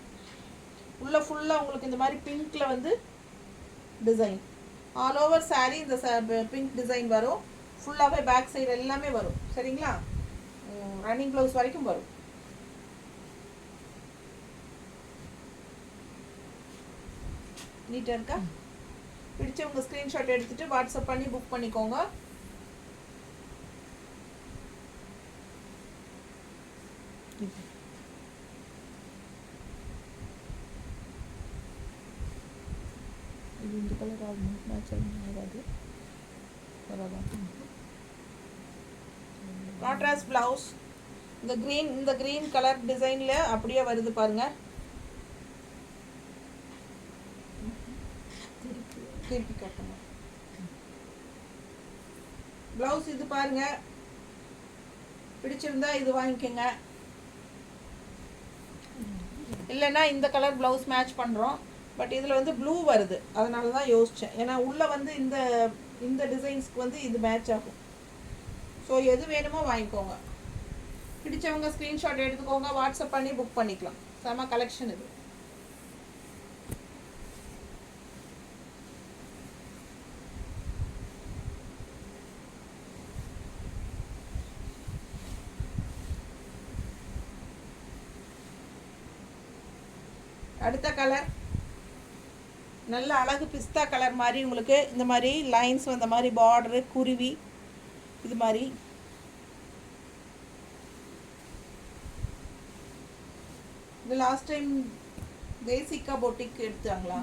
உள்ளே ஃபுல்லாக உங்களுக்கு இந்த மாதிரி பிங்க்கில் வந்து டிசைன். ஆல் ஓவர் சாரீ இந்த பிங்க் டிசைன் வரும். ஃபுல்லாகவே பேக் சைடு எல்லாமே வரும். சரிங்களா? ரன்னிங் ப்ளவுஸ் வரைக்கும் வரும். நீட்டாக இருக்கா? பிடிச்சவங்க ஸ்க்ரீன்ஷாட் எடுத்துகிட்டு வாட்ஸ்அப் பண்ணி புக் பண்ணிக்கோங்க. இது இந்த கலர் ஆகும், மேட்ச் ஆகாது. கான்ட்ராஸ்ட் பிளவுஸ், இந்த க்ரீன் கலர் டிசைனில் அப்படியே வருது பாருங்க. திருப்பி கட்டணும். ப்ளவுஸ் இது பாருங்க, பிடிச்சிருந்தா இது வாங்கிக்கோங்க. இல்லைன்னா இந்த கலர் ப்ளவுஸ் மேட்ச் பண்ணுறோம். பட் இதில் வந்து ப்ளூ வருது, அதனால தான் யோசித்தேன். ஏன்னா உள்ளே வந்து இந்த டிசைன்ஸ்க்கு வந்து இது மேட்ச் ஆகும். ஸோ எது வேணுமோ வாங்கிக்கோங்க. பிடிச்சவங்க ஸ்க்ரீன்ஷாட் எடுத்துக்கோங்க, வாட்ஸ்அப் பண்ணி புக் பண்ணிக்கலாம். செம கலெக்ஷன் இது. அடுத்த கலர் நல்ல அழகு பிஸ்தா கலர் மாதிரி, உங்களுக்கு இந்த மாதிரி லைன்ஸ் வந்த மாதிரி பார்டரு, குருவி இது மாதிரி. இது லாஸ்ட் டைம் தேசிகா பொட்டிக் எடுத்தாங்களா?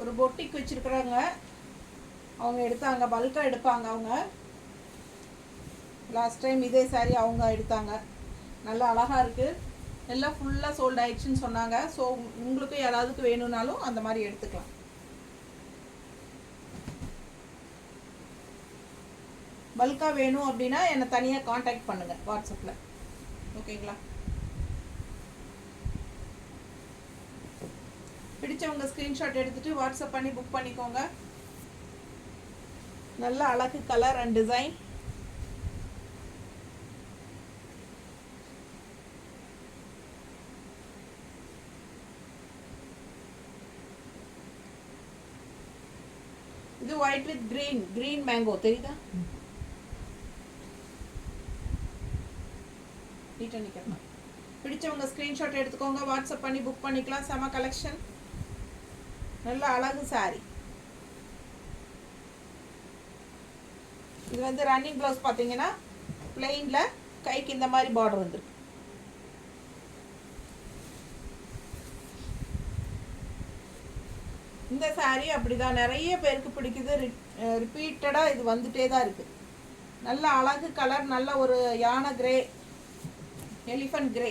ஒரு பொட்டிக் வச்சிருக்கிறாங்க, அவங்க எடுத்தாங்க, பல்காக எடுப்பாங்க அவங்க. லாஸ்ட் டைம் இதே சாரி அவங்க எடுத்தாங்க. நல்லா அழகாக இருக்குது. எல்லாம் ஃபுல்லாக சோல்ட் ஆயிடுச்சுன்னு சொன்னாங்க. ஸோ உங்களுக்கு யாராவதுக்கு வேணும்னாலும் அந்த மாதிரி எடுத்துக்கலாம். பல்காக வேணும் அப்படின்னா என்னை தனியாக காண்டாக்ட் பண்ணுங்கள் வாட்ஸ்அப்பில். ஓகேங்களா? பிடிச்சவங்க ஸ்க்ரீன்ஷாட் எடுத்துகிட்டு வாட்ஸ்அப் பண்ணி புக் பண்ணிக்கோங்க. நல்ல அழகு கலர் அண்ட் டிசைன். இது ஒயிட் வித் கிரீன் மேங்கோ தெரியுதா? பிடிச்சவங்க ஸ்க்ரீன்ஷாட் எடுத்துக்கோங்க, வாட்ஸ்அப் பண்ணி புக் பண்ணிக்கலாம். செம கலெக்ஷன், நல்ல அழகு சாரி. இது வந்து ரன்னிங் ப்ளவுஸ் பார்த்தீங்கன்னா பிளெயினில் கைக்கு இந்த மாதிரி பார்டர் வந்துருக்கு. இந்த சாரீ அப்படிதான் நிறைய பேருக்கு பிடிக்குது. ரிப்பீட்டடாக இது வந்துட்டே தான் இருக்குது. நல்ல அழகு கலர், நல்ல ஒரு யானை கிரே, எலிஃபண்ட் கிரே.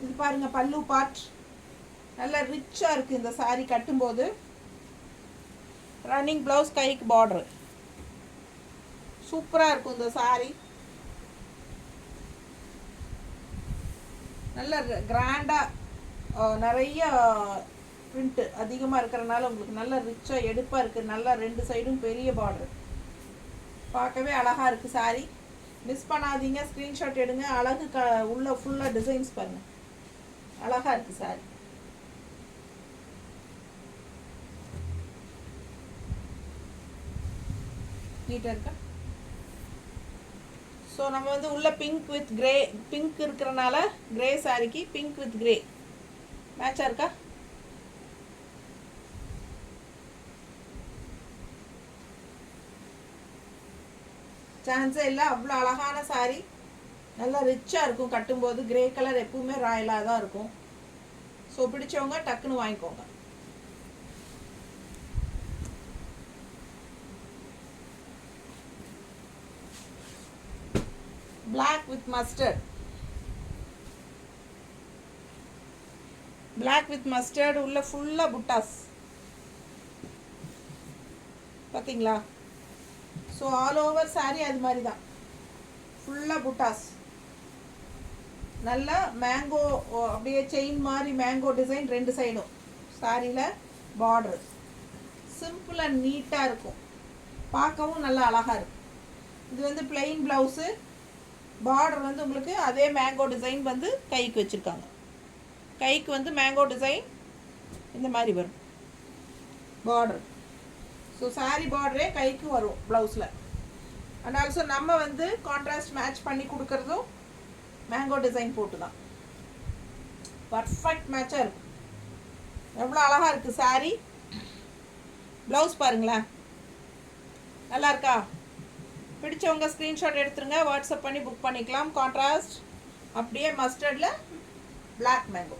இது பாருங்க பல்லு பார்ட் நல்ல ரிச்சாக இருக்குது இந்த சாரீ கட்டும்போது. ரன்னிங் ப்ளவுஸ், கைக்கு பார்டரு சூப்பராக இருக்கும் இந்த சாரீ. நல்ல கிராண்டாக நிறைய பிரிண்ட் அதிகமாக இருக்கிறனால உங்களுக்கு நல்ல ரிச்சாக எடுப்பாக இருக்குது. நல்லா ரெண்டு சைடும் பெரிய பார்டர், பார்க்கவே அழகாக இருக்குது சாரீ. மிஸ் பண்ணாதீங்க, ஸ்க்ரீன்ஷாட் எடுங்க. அழகு உள்ள ஃபுல்லாக டிசைன்ஸ் பாருங்கள், அழகாக இருக்குது சாரீ. நீட்டாக இருக்கா? ஸோ நம்ம வந்து உள்ள பிங்க் வித் கிரே, பிங்க் இருக்கிறனால கிரே சாரிக்கு பிங்க் வித் கிரே மேட்சாக இருக்கா? சான்ஸே இல்லை, அவ்வளோ அழகான சாரீ. நல்லா ரிச்சாக இருக்கும் கட்டும்போது. கிரே கலர் எப்பவுமே ராயலாக தான் இருக்கும். ஸோ பிடிச்சவங்க டக்குன்னு வாங்கிக்கோங்க. Black with mustard, black with mustard உள்ள ஃபுல்லாக புட்டாஸ் பார்த்தீங்களா? ஸோ ஆல் ஓவர் சாரீ அது மாதிரி தான், ஃபுல்லாக புட்டாஸ். நல்லா மேங்கோ அப்படியே செயின் மாதிரி மேங்கோ டிசைன் ரெண்டு சைடும். சாரியில் பார்டர் சிம்பிள் அண்ட் நீட்டாக இருக்கும், பார்க்கவும் நல்லா அழகாக இருக்கும். இது வந்து பிளெயின் ப்ளவுஸு, பார்டர் வந்து உங்களுக்கு அதே மேங்கோ டிசைன் வந்து கைக்கு வச்சுருக்காங்க. கைக்கு வந்து மேங்கோ டிசைன் இந்த மாதிரி வரும் பார்டர். ஸோ சாரீ பார்டரே கைக்கு வரும் ப்ளவுஸில். அண்ட் ஆல்சோ நம்ம வந்து கான்ட்ராஸ்ட் மேட்ச் பண்ணி கொடுக்குறதும் மேங்கோ டிசைன் போட்டு தான். பர்ஃபெக்ட் மேட்சாக இருக்கும். எவ்வளோ அழகாக இருக்குது சாரீ. ப்ளவுஸ் பாருங்களேன், நல்லா இருக்கா? பிடிச்சவங்க ஸ்க்ரீன்ஷாட் எடுத்துருங்க, வாட்ஸ்அப் பண்ணி புக் பண்ணிக்கலாம். கான்ட்ராஸ்ட் அப்படியே மஸ்டர்டில் பிளாக் மேங்கோ,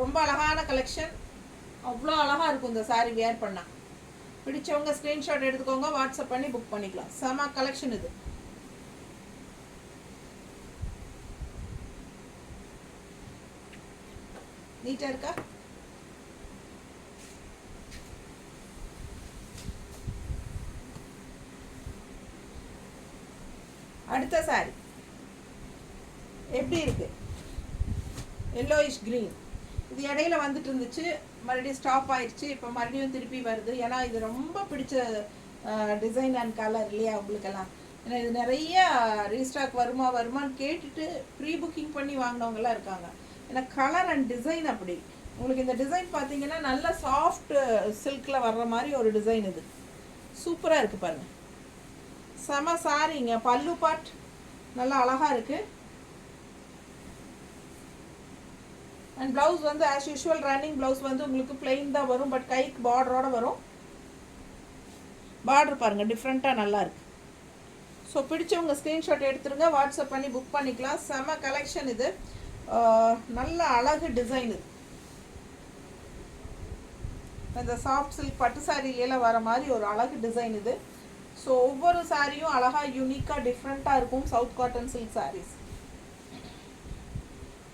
ரொம்ப அழகான கலெக்ஷன். அவ்வளோ அழகாக இருக்கும் இந்த சாரீ வியர் பண்ணால். பிடிச்சவங்க ஸ்க்ரீன்ஷாட் எடுத்துக்கோங்க, வாட்ஸ்அப் பண்ணி புக் பண்ணிக்கலாம். செம கலெக்ஷன் இது. நீட்டாக இருக்கா? அடுத்த சாரி எப்படி இருக்கு? Yellowish green. இது இடையில வந்துட்டு இருந்துச்சு, மறுபடியும் ஸ்டாப் ஆயிடுச்சு, இப்போ மறுபடியும் திருப்பி வருது. ஏன்னா இது ரொம்ப பிடிச்ச டிசைன் அண்ட் கலர் இல்லையா உங்களுக்கெல்லாம். ஏன்னா இது நிறைய ரீஸ்டாக் வருமான்னு கேட்டுட்டு ப்ரீ புக்கிங் பண்ணி வாங்கினவங்கலாம் இருக்காங்க. ஏன்னா கலர் அண்ட் டிசைன் அப்படி. உங்களுக்கு இந்த டிசைன் பார்த்தீங்கன்னா நல்ல சாஃப்ட் சில்கில் வர்ற மாதிரி ஒரு டிசைன். இது சூப்பராக இருக்குது பாருங்கள். செம சாரிங்க. பல்லு பார்ட் நல்லா அழகாக இருக்குது. அண்ட் ப்ளவுஸ் வந்து ஆஸ் யூஷுவல் ரன்னிங் ப்ளவுஸ் வந்து உங்களுக்கு பிளெயின் தான் வரும், பட் கைக்கு பார்டரோடு வரும். பார்டர் பாருங்கள் டிஃப்ரெண்ட்டாக நல்லா இருக்குது. ஸோ பிடிச்சவங்க ஸ்க்ரீன்ஷாட் எடுத்துருங்க, வாட்ஸ்அப் பண்ணி புக் பண்ணிக்கலாம். செம கலெக்ஷன் இது. நல்ல அழகு டிசைன் இது. இந்த சாஃப்ட் சில்க் பட்டு சாரியில வர மாதிரி ஒரு அழகு டிசைன் இது. ஸோ ஒவ்வொரு சாரியும் அழகாக யூனிக்காக டிஃப்ரெண்ட்டாக இருக்கும். South cotton silk sarees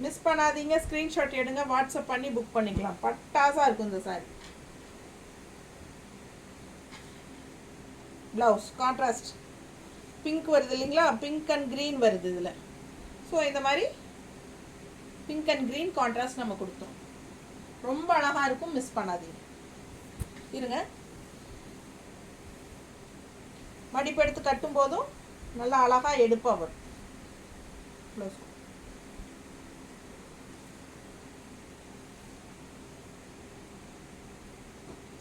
miss பண்ணாதீங்க. ஸ்க்ரீன்ஷாட் எடுங்க, வாட்ஸ்அப் பண்ணி புக் பண்ணிக்கலாம். பட்டாசாக இருக்கும் இந்த சாரி. ப்ளவுஸ் கான்ட்ராஸ்ட் பிங்க் வருது இல்லைங்களா, பிங்க் அண்ட் க்ரீன் வருது இதில். ஸோ இந்த மாதிரி பிங்க் அண்ட் க்ரீன் கான்ட்ராஸ்ட் நம்ம கொடுத்தோம். ரொம்ப அழகாக இருக்கும், மிஸ் பண்ணாதீங்க. இருங்க, மடிப்பு எடுத்து கட்டும் போதும் நல்லா அழகாக எடுப்பாக வரும். ப்ளவுஸ்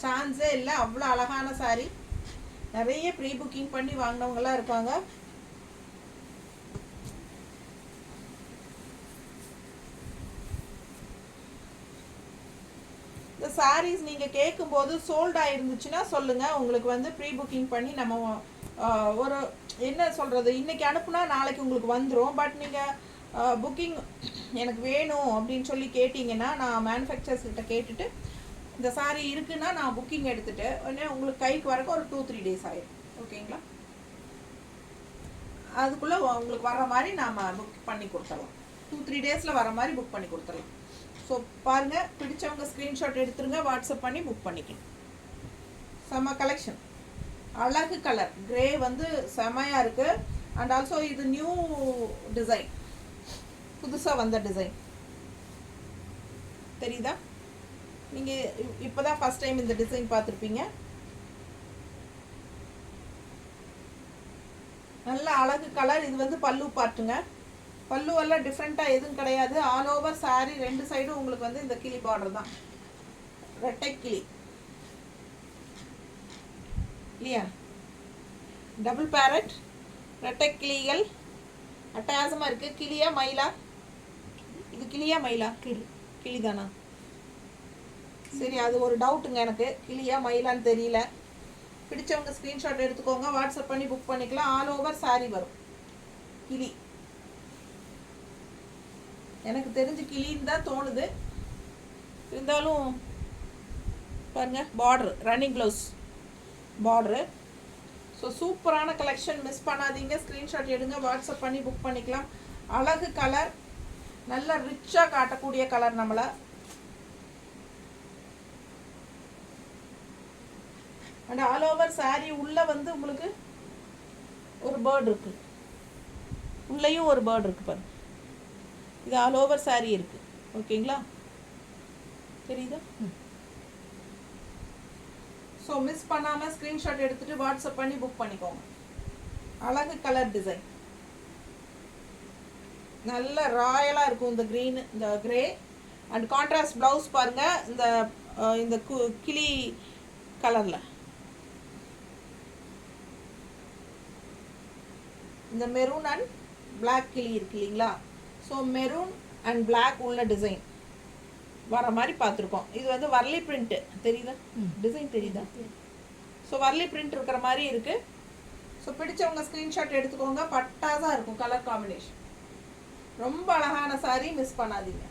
சான்ஸே இல்லை, அவ்வளோ அழகான சாரி. நிறைய ப்ரீ புக்கிங் பண்ணி வாங்கினவங்களாம் இருக்காங்க. இந்த சாரீஸ் நீங்கள் கேட்கும்போது சோல்ட் ஆகிருந்துச்சுன்னா சொல்லுங்கள். உங்களுக்கு வந்து ப்ரீ புக்கிங் பண்ணி நம்ம ஒரு என்ன சொல்கிறது, இன்றைக்கி அனுப்புனா நாளைக்கு உங்களுக்கு வந்துடும். பட் நீங்கள் புக்கிங் எனக்கு வேணும் அப்படின்னு சொல்லி கேட்டிங்கன்னா நான் மேனுஃபேக்சர்ஸ் கிட்ட கேட்டுட்டு இந்த சாரீ இருக்குன்னா நான் புக்கிங் எடுத்துகிட்டு உடனே உங்களுக்கு கைக்கு வரக்கு ஒரு 2-3 days ஆகிடும். ஓகேங்களா? அதுக்குள்ளே உங்களுக்கு வர மாதிரி நாம் புக் பண்ணி கொடுத்துடலாம். 2-3 daysல வர மாதிரி புக் பண்ணி கொடுத்துடலாம். ஸோ பாருங்கள், பிடிச்சவங்க ஸ்க்ரீன்ஷாட் எடுத்துருங்க, வாட்ஸ்அப் பண்ணி புக் பண்ணிக்கலாம். செம்ம கலெக்ஷன். அழகு கலர் கிரே வந்து செமையாக இருக்குது. அண்ட் ஆல்சோ இது நியூ டிசைன், புதுசாக வந்த டிசைன் தெரியுதா? நீங்கள் இப்போ தான் ஃபஸ்ட் டைம் இந்த டிசைன் பார்த்துருப்பீங்க. நல்ல அழகு கலர். இது வந்து பல்லு பார்ட்டுங்க. பல்லுவெல்லாம் டிஃப்ரெண்ட்டாக எதுவும் கிடையாது. ஆல் ஓவர் சாரீ 2 சைடும் உங்களுக்கு வந்து இந்த கிளி பார்டர் தான், ரெட்டை கிளி இல்லையா? டபுள் பேரட் ரெட்டை கிளிகள் அட்டகாசமாக இருக்குது. கிளியா மயிலா? இது கிளியா மயிலா? கிளி தானா? சரி, அது ஒரு டவுட்டுங்க எனக்கு, கிளியா மயிலான்னு தெரியல. பிடிச்சவங்க ஸ்க்ரீன்ஷாட் எடுத்துக்கோங்க, வாட்ஸ்அப் பண்ணி புக் பண்ணிக்கலாம். ஆல் ஓவர் சாரீ வரும். கிளி எனக்கு தெரிஞ்சு கிளின்னு தான் தோணுது. இருந்தாலும் பாருங்க, border running blouse border. So சூப்பரான கலெக்ஷன், மிஸ் பண்ணாதீங்க. ஸ்க்ரீன்ஷாட் எடுங்க, வாட்ஸ்அப் பண்ணி புக் பண்ணிக்கலாம். அழகு கலர், நல்லா ரிச்சாக காட்டக்கூடிய கலர். நம்மளை அண்ட் ஆல் ஓவர் சாரீ உள்ளே வந்து உங்களுக்கு ஒரு பேர்டு இருக்குது, உள்ளேயும் ஒரு பேர்டு இருக்குது பாருங்க. இது ஆல் ஓவர் சாரீ இருக்குது. ஓகேங்களா? தெரியுதா? ஸோ மிஸ் பண்ணாமல் ஸ்க்ரீன்ஷாட் எடுத்துகிட்டு வாட்ஸ்அப் பண்ணி புக் பண்ணிக்கோங்க. அழகு கலர் டிசைன், நல்ல ராயலாக இருக்கும் இந்த க்ரீன், இந்த கிரே. அண்ட் கான்ட்ராஸ்ட் ப்ளவுஸ் பாருங்கள், இந்த கிளி கலரில் இந்த மெரூன் அண்ட் பிளாக் கிளி இருக்கு இல்லைங்களா? ஸோ மெரூன் அண்ட் பிளாக் உள்ள டிசைன் வர மாதிரி பார்த்துருக்கோம். இது வந்து வர்லி பிரிண்ட்டு தெரியுதா? டிசைன் தெரியுதா? ஸோ வர்லி பிரிண்ட் இருக்கிற மாதிரி இருக்குது. ஸோ பிடிச்சவங்க ஸ்க்ரீன்ஷாட் எடுத்துக்கோங்க. பட்டாசாக இருக்கும் கலர் காம்பினேஷன். ரொம்ப அழகான சாரீ, மிஸ் பண்ணாதீங்க.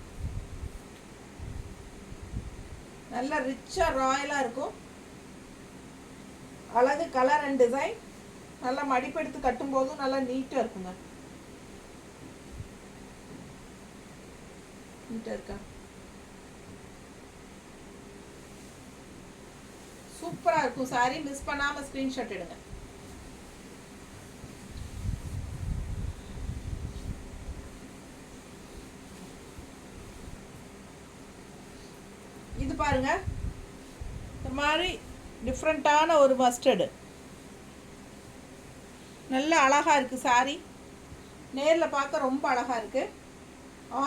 நல்லா ரிச்சாக ராயலாக இருக்கும். அழகு கலர் அண்ட் டிசைன். நல்லா மடிப்பெடுத்து கட்டும்போதும் நல்லா நீட்டாக இருக்குங்க. நீட்டாக இருக்கா? சூப்பராக இருக்கும் சாரி. மிஸ் பண்ணாமல் ஸ்க்ரீன்ஷாட் எடுங்க. இது பாருங்க, இந்த மாதிரி டிஃப்ரெண்ட்டான ஒரு மஸ்டர்டு நல்ல அழகாக இருக்குது சாரி. நேரில் பார்க்க ரொம்ப அழகாக இருக்குது.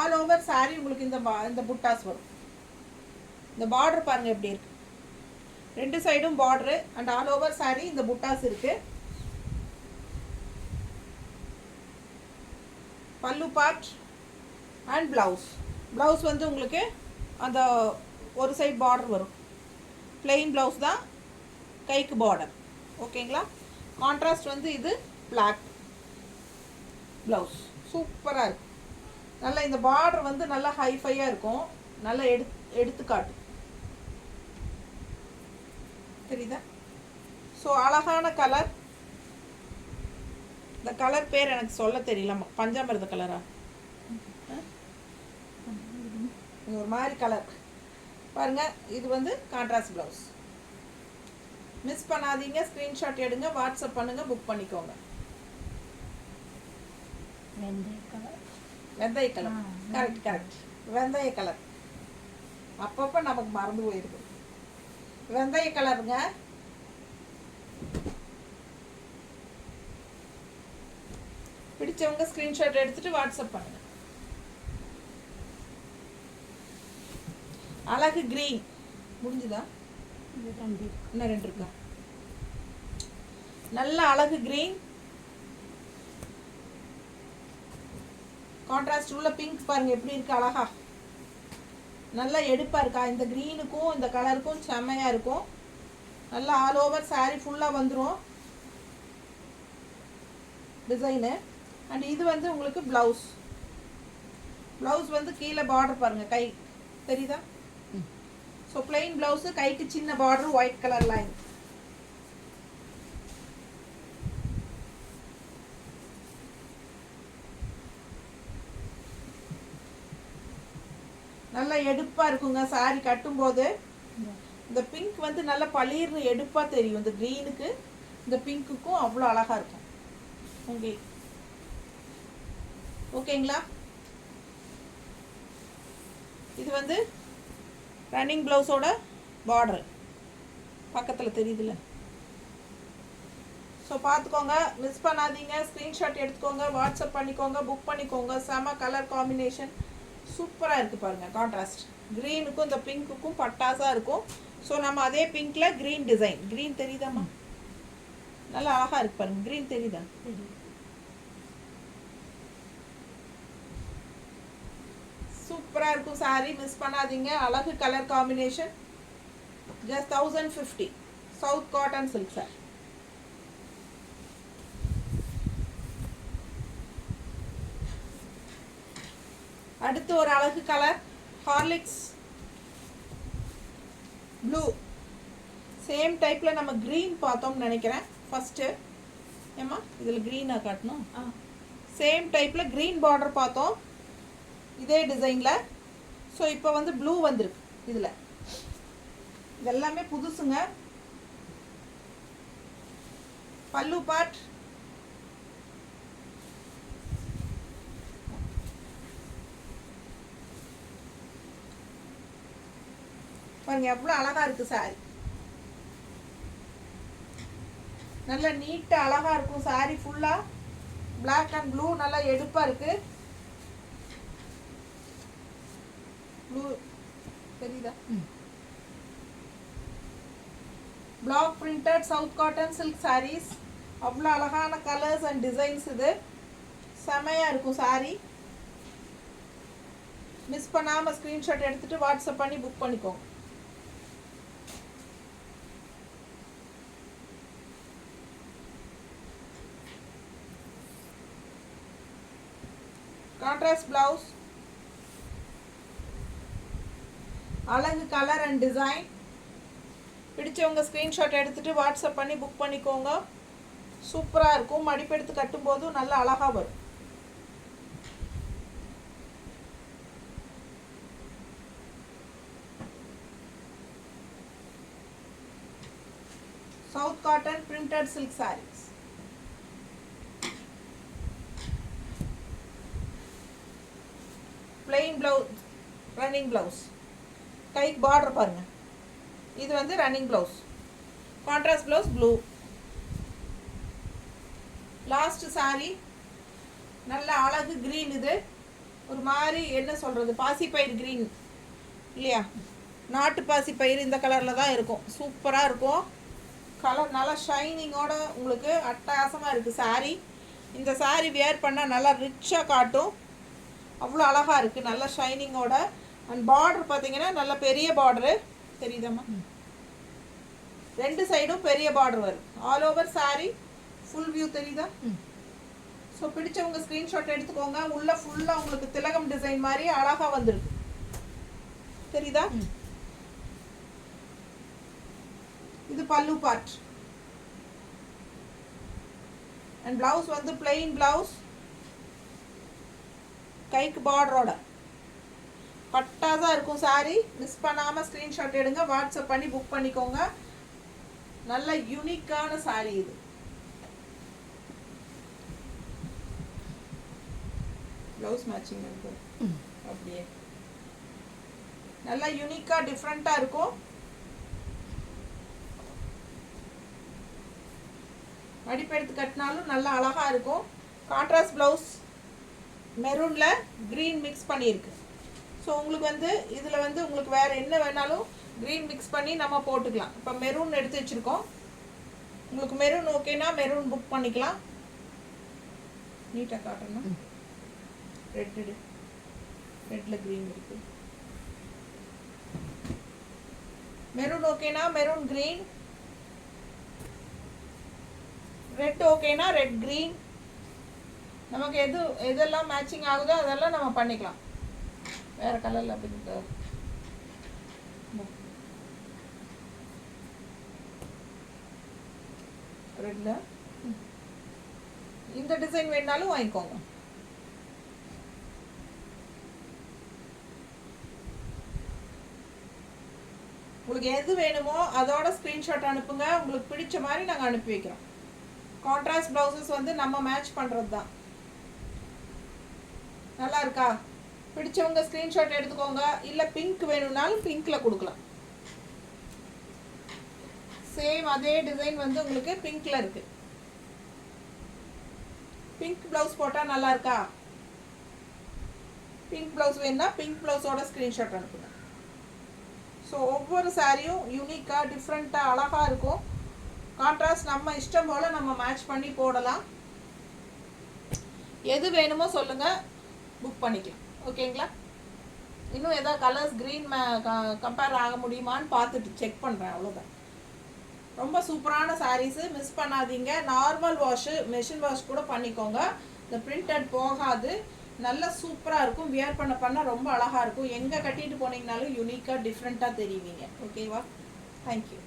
ஆல் ஓவர் சாரி உங்களுக்கு இந்த புட்டாஸ் வரும். இந்த பார்டர் பாருங்கள் எப்படி இருக்குது, 2 சைடும் border and all over sorry இந்த புட்டாஸ் இருக்குது. பல்லு பார்ட் அண்ட் ப்ளவுஸ் வந்து உங்களுக்கு அந்த ஒரு சைடு பார்டர் வரும். பிளெயின் ப்ளவுஸ் தான், கைக்கு பார்டர். ஓகேங்களா? கான்ட்ராஸ்ட் வந்து இது பிளாக் ப்ளவுஸ். சூப்பராக இருக்கும். நல்லா இந்த பார்டர் வந்து நல்லா ஹைஃபையாக இருக்கும். நல்லா எடுத்துக்காட்டு தெரியுதா? ஸோ அழகான கலர். இந்த கலர் பேர் எனக்கு சொல்ல தெரியல. பஞ்சாமிர்த கலரா? ஒரு மாதிரி கலர் பாருங்கள். இது வந்து கான்ட்ராஸ்ட் ப்ளவுஸ். மிஸ் பண்ணாதீங்க. ஸ்க்ரீன்ஷாட் எடுங்க, வாட்ஸ்அப் பண்ணுங்கள், புக் பண்ணிக்கோங்க. வெந்தய கலர். கரெக்ட். வெந்தய கலர் அப்பப்போ நமக்கு மறந்து போயிருக்கு. வெந்தய கலருங்க. பிடிச்சவங்க ஸ்க்ரீன்ஷாட் எடுத்துட்டு வாட்ஸ்அப் பண்ணுங்க. அழகு கிரீன் முடிஞ்சுதா? இன்னும் 2 இருக்கா? நல்ல அழகு கிரீன். கான்ட்ராஸ்ட் உள்ள பிங்க் பாருங்க எப்படி இருக்கு, அழகா நல்லா எடுப்பா இருக்கா. இந்த கிரீனுக்கும் இந்த கலருக்கும் செம்மையா இருக்கும். நல்லா ஆல் ஓவர் சாரி ஃபுல்லாக வந்துடும் டிசைனு. அண்ட் இது வந்து உங்களுக்கு ப்ளவுஸ் வந்து கீழே பார்டர் பாருங்க, கை தெரியுதா? ஸோ பிளெயின் ப்ளவுஸு, கைக்கு சின்ன பார்டர், ஒயிட் கலர் லைன். நல்லா எடுப்பாக இருக்குங்க சாரி கட்டும்போது. இந்த பிங்க் வந்து நல்லா பளிர்னு எடுப்பாக தெரியும். இந்த க்ரீனுக்கு இந்த பிங்க்குக்கும் அவ்வளோ அழகாக இருக்கும் உங்களுக்கு. ஓகேங்களா? இது வந்து ரன்னிங் ப்ளவுஸோட பார்டர் பக்கத்தில் தெரியுதுல்ல. ஸோ பார்த்துக்கோங்க, மிஸ் பண்ணாதீங்க. ஸ்க்ரீன்ஷாட் எடுத்துக்கோங்க, வாட்ஸ்அப் பண்ணிக்கோங்க, புக் பண்ணிக்கோங்க. செம கலர் காம்பினேஷன் சூப்பராக இருக்குது பாருங்கள். கான்ட்ராஸ்ட் க்ரீனுக்கும் இந்த பிங்க்குக்கும் பட்டாசாக இருக்கும். ஸோ நம்ம அதே பிங்க்கில் க்ரீன் டிசைன். க்ரீன் தெரியுதாம்மா? நல்லா அழகாக இருக்கு பாருங்கள். க்ரீன் தெரியுதா? சூப்பராக இருக்கும் சாரி. மிஸ் பண்ணாதீங்க. அழகு colour combination. Just 1050 south cotton silk sir. அடுத்து ஒரு அழகு கலர் ஹார்லிக்ஸ் ப்ளூ. சேம் டைப்பில் நம்ம க்ரீன் பார்த்தோம்னு நினைக்கிறேன் ஃபஸ்ட்டு. ஏம்மா இதில் க்ரீனாக காட்டணும். சேம் டைப்பில் க்ரீன் பார்டர் பார்த்தோம் இதே டிசைனில். ஸோ இப்போ வந்து ப்ளூ வந்துருக்கு இதில். இதெல்லாமே புதுசுங்க. பல்லு பார்ட் பாருங்க எவ்வளோ அழகாக இருக்குது சாரி. நல்லா நீட்டாக அழகாக இருக்கும் சாரி ஃபுல்லாக. பிளாக் அண்ட் ப்ளூ நல்லா எடுப்பாக இருக்குது. ப்ளூ தெரியுதா? Black printed south cotton silk sarees. அவ்வளோ அழகான கலர்ஸ் அண்ட் டிசைன்ஸ். இது செமையாக இருக்கும் சாரி. மிஸ் பண்ணாமல் ஸ்க்ரீன்ஷாட் எடுத்துகிட்டு வாட்ஸ்அப் பண்ணி புக் பண்ணிக்கோங்க. கான்ட்ராஸ்ட் பிளவுஸ், அழகு கலர் அண்ட் டிசைன். பிடிச்சவங்க ஸ்க்ரீன்ஷாட் எடுத்துகிட்டு வாட்ஸ்அப் பண்ணி புக் பண்ணிக்கோங்க. சூப்பராக இருக்கும். மடிப்பெடுத்து கட்டும்போதும் நல்லா அழகாக வரும். South cotton printed silk sarees. Plain blouse, running blouse. கைக்கு பார்டர் பாருங்க. இது வந்து running blouse. Contrast blouse blue. Last sorry நல்ல அழகு க்ரீன். இது ஒரு மாதிரி என்ன சொல்கிறது, பாசிப்பயிர் க்ரீன் இல்லையா, நாட்டு பாசிப்பயிர் இந்த கலரில் தான் இருக்கும். சூப்பராக இருக்கும். கலர் நல்லா ஷைனிங்கோட உங்களுக்கு அட்டகாசமாக இருக்குது சாரீ. இந்த சாரீ வேர் பண்ணால் நல்லா ரிச்சாக காட்டும். அவ்வளோ அழகாக இருக்குது, நல்ல ஷைனிங்கோட. அண்ட் பார்டர் பார்த்தீங்கன்னா நல்ல பெரிய பார்டரு தெரியுதாம்மா, ரெண்டு சைடும் பெரிய பார்டர் வரும். All over sari full view தெரியுதா? ஸோ பிடிச்சவங்க ஸ்க்ரீன்ஷாட் எடுத்துக்கோங்க. உள்ள ஃபுல்லாக உங்களுக்கு திலகம் டிசைன் மாதிரி அழகாக வந்துருக்கு தெரியுதா? இது பல்லு பார்ட். அண்ட் பிளவுஸ் வந்து பிளெயின் பிளவுஸ், கைக்கு பார்டரோட பட்டாதான் இருக்கும் சாரி. மிஸ் பண்ணாமல் ஸ்க்ரீன்ஷாட் எடுங்க, வாட்ஸ்அப் பண்ணி புக் பண்ணிக்கோங்க. நல்ல யூனிக்கான சாரி இது. ப்ளவுஸ் மேட்சிங் இருக்கும் அப்படியே நல்லா யூனிக்காக டிஃப்ரெண்ட்டாக இருக்கும். மடிப்பெடுத்து கட்டினாலும் நல்லா அழகாக இருக்கும். கான்ட்ராஸ்ட் ப்ளவுஸ் மெரூனில் க்ரீன் மிக்ஸ் பண்ணியிருக்கு. ஸோ உங்களுக்கு வந்து இதில் வந்து உங்களுக்கு வேறு என்ன வேணாலும் க்ரீன் மிக்ஸ் பண்ணி நம்ம போட்டுக்கலாம். இப்போ மெரூன் எடுத்து வச்சுருக்கோம். உங்களுக்கு மெரூன் ஓகேனா மெரூன் புக் பண்ணிக்கலாம். நீட்டாக காட்டணும். ரெட்டில் க்ரீன் இருக்குது. மெரூன் ஓகேனா மெரூன் க்ரீன், ரெட் ஓகேனா ரெட் க்ரீன். நமக்கு எதெல்லாம் மேட்சிங் ஆகுதோ அதெல்லாம் நம்ம பண்ணிக்கலாம். வேறு கலரில் அப்படி ரெட்டில் இந்த டிசைன் வேணாலும் வாங்கிக்கோங்க. உங்களுக்கு எது வேணுமோ அதோட ஸ்க்ரீன்ஷாட் அனுப்புங்க. உங்களுக்கு பிடிச்ச மாதிரி நாங்கள் அனுப்பி வைக்கிறோம். கான்ட்ராஸ்ட் ப்ளவுசஸ் வந்து நம்ம மேட்ச் பண்ணுறது தான். நல்லா இருக்கா? பிடிச்சவங்க ஸ்க்ரீன்ஷாட் எடுத்துக்கோங்க. இல்லை பிங்க் வேணும்னாலும் பிங்க்கில் கொடுக்கலாம். சேம் அதே டிசைன் வந்து உங்களுக்கு பிங்க்கில் இருக்குது. பிங்க் ப்ளவுஸ் போட்டால் நல்லா இருக்கா? பிங்க் ப்ளவுஸ் வேணும்னா பிங்க் ப்ளவுஸோட ஸ்க்ரீன்ஷாட் அனுப்புங்க. ஸோ ஒவ்வொரு சாரியும் யூனிக்காக டிஃப்ரெண்ட்டாக அழகாக இருக்கும். கான்ட்ராஸ்ட் நம்ம இஷ்டம் போல் நம்ம மேட்ச் பண்ணி போடலாம். எது வேணுமோ சொல்லுங்கள், புக் பண்ணிக்கலாம். ஓகேங்களா? இன்னும் எதாவது கலர்ஸ் க்ரீன் கம்பேர் ஆக முடியுமான்னு பார்த்துட்டு செக் பண்ணுறேன், அவ்வளோதான். ரொம்ப சூப்பரான சாரீஸு, மிஸ் பண்ணாதீங்க. நார்மல் வாஷு, மெஷின் வாஷ் கூட பண்ணிக்கோங்க. இந்த பிரிண்டட் போகாது, நல்லா சூப்பராக இருக்கும். வியர் பண்ண ரொம்ப அழகாக இருக்கும். எங்கே கட்டிட்டு போனீங்கனாலும் யூனிக்காக டிஃப்ரெண்ட்டாக தெரியுவீங்க. ஓகேவா? தேங்க்யூ.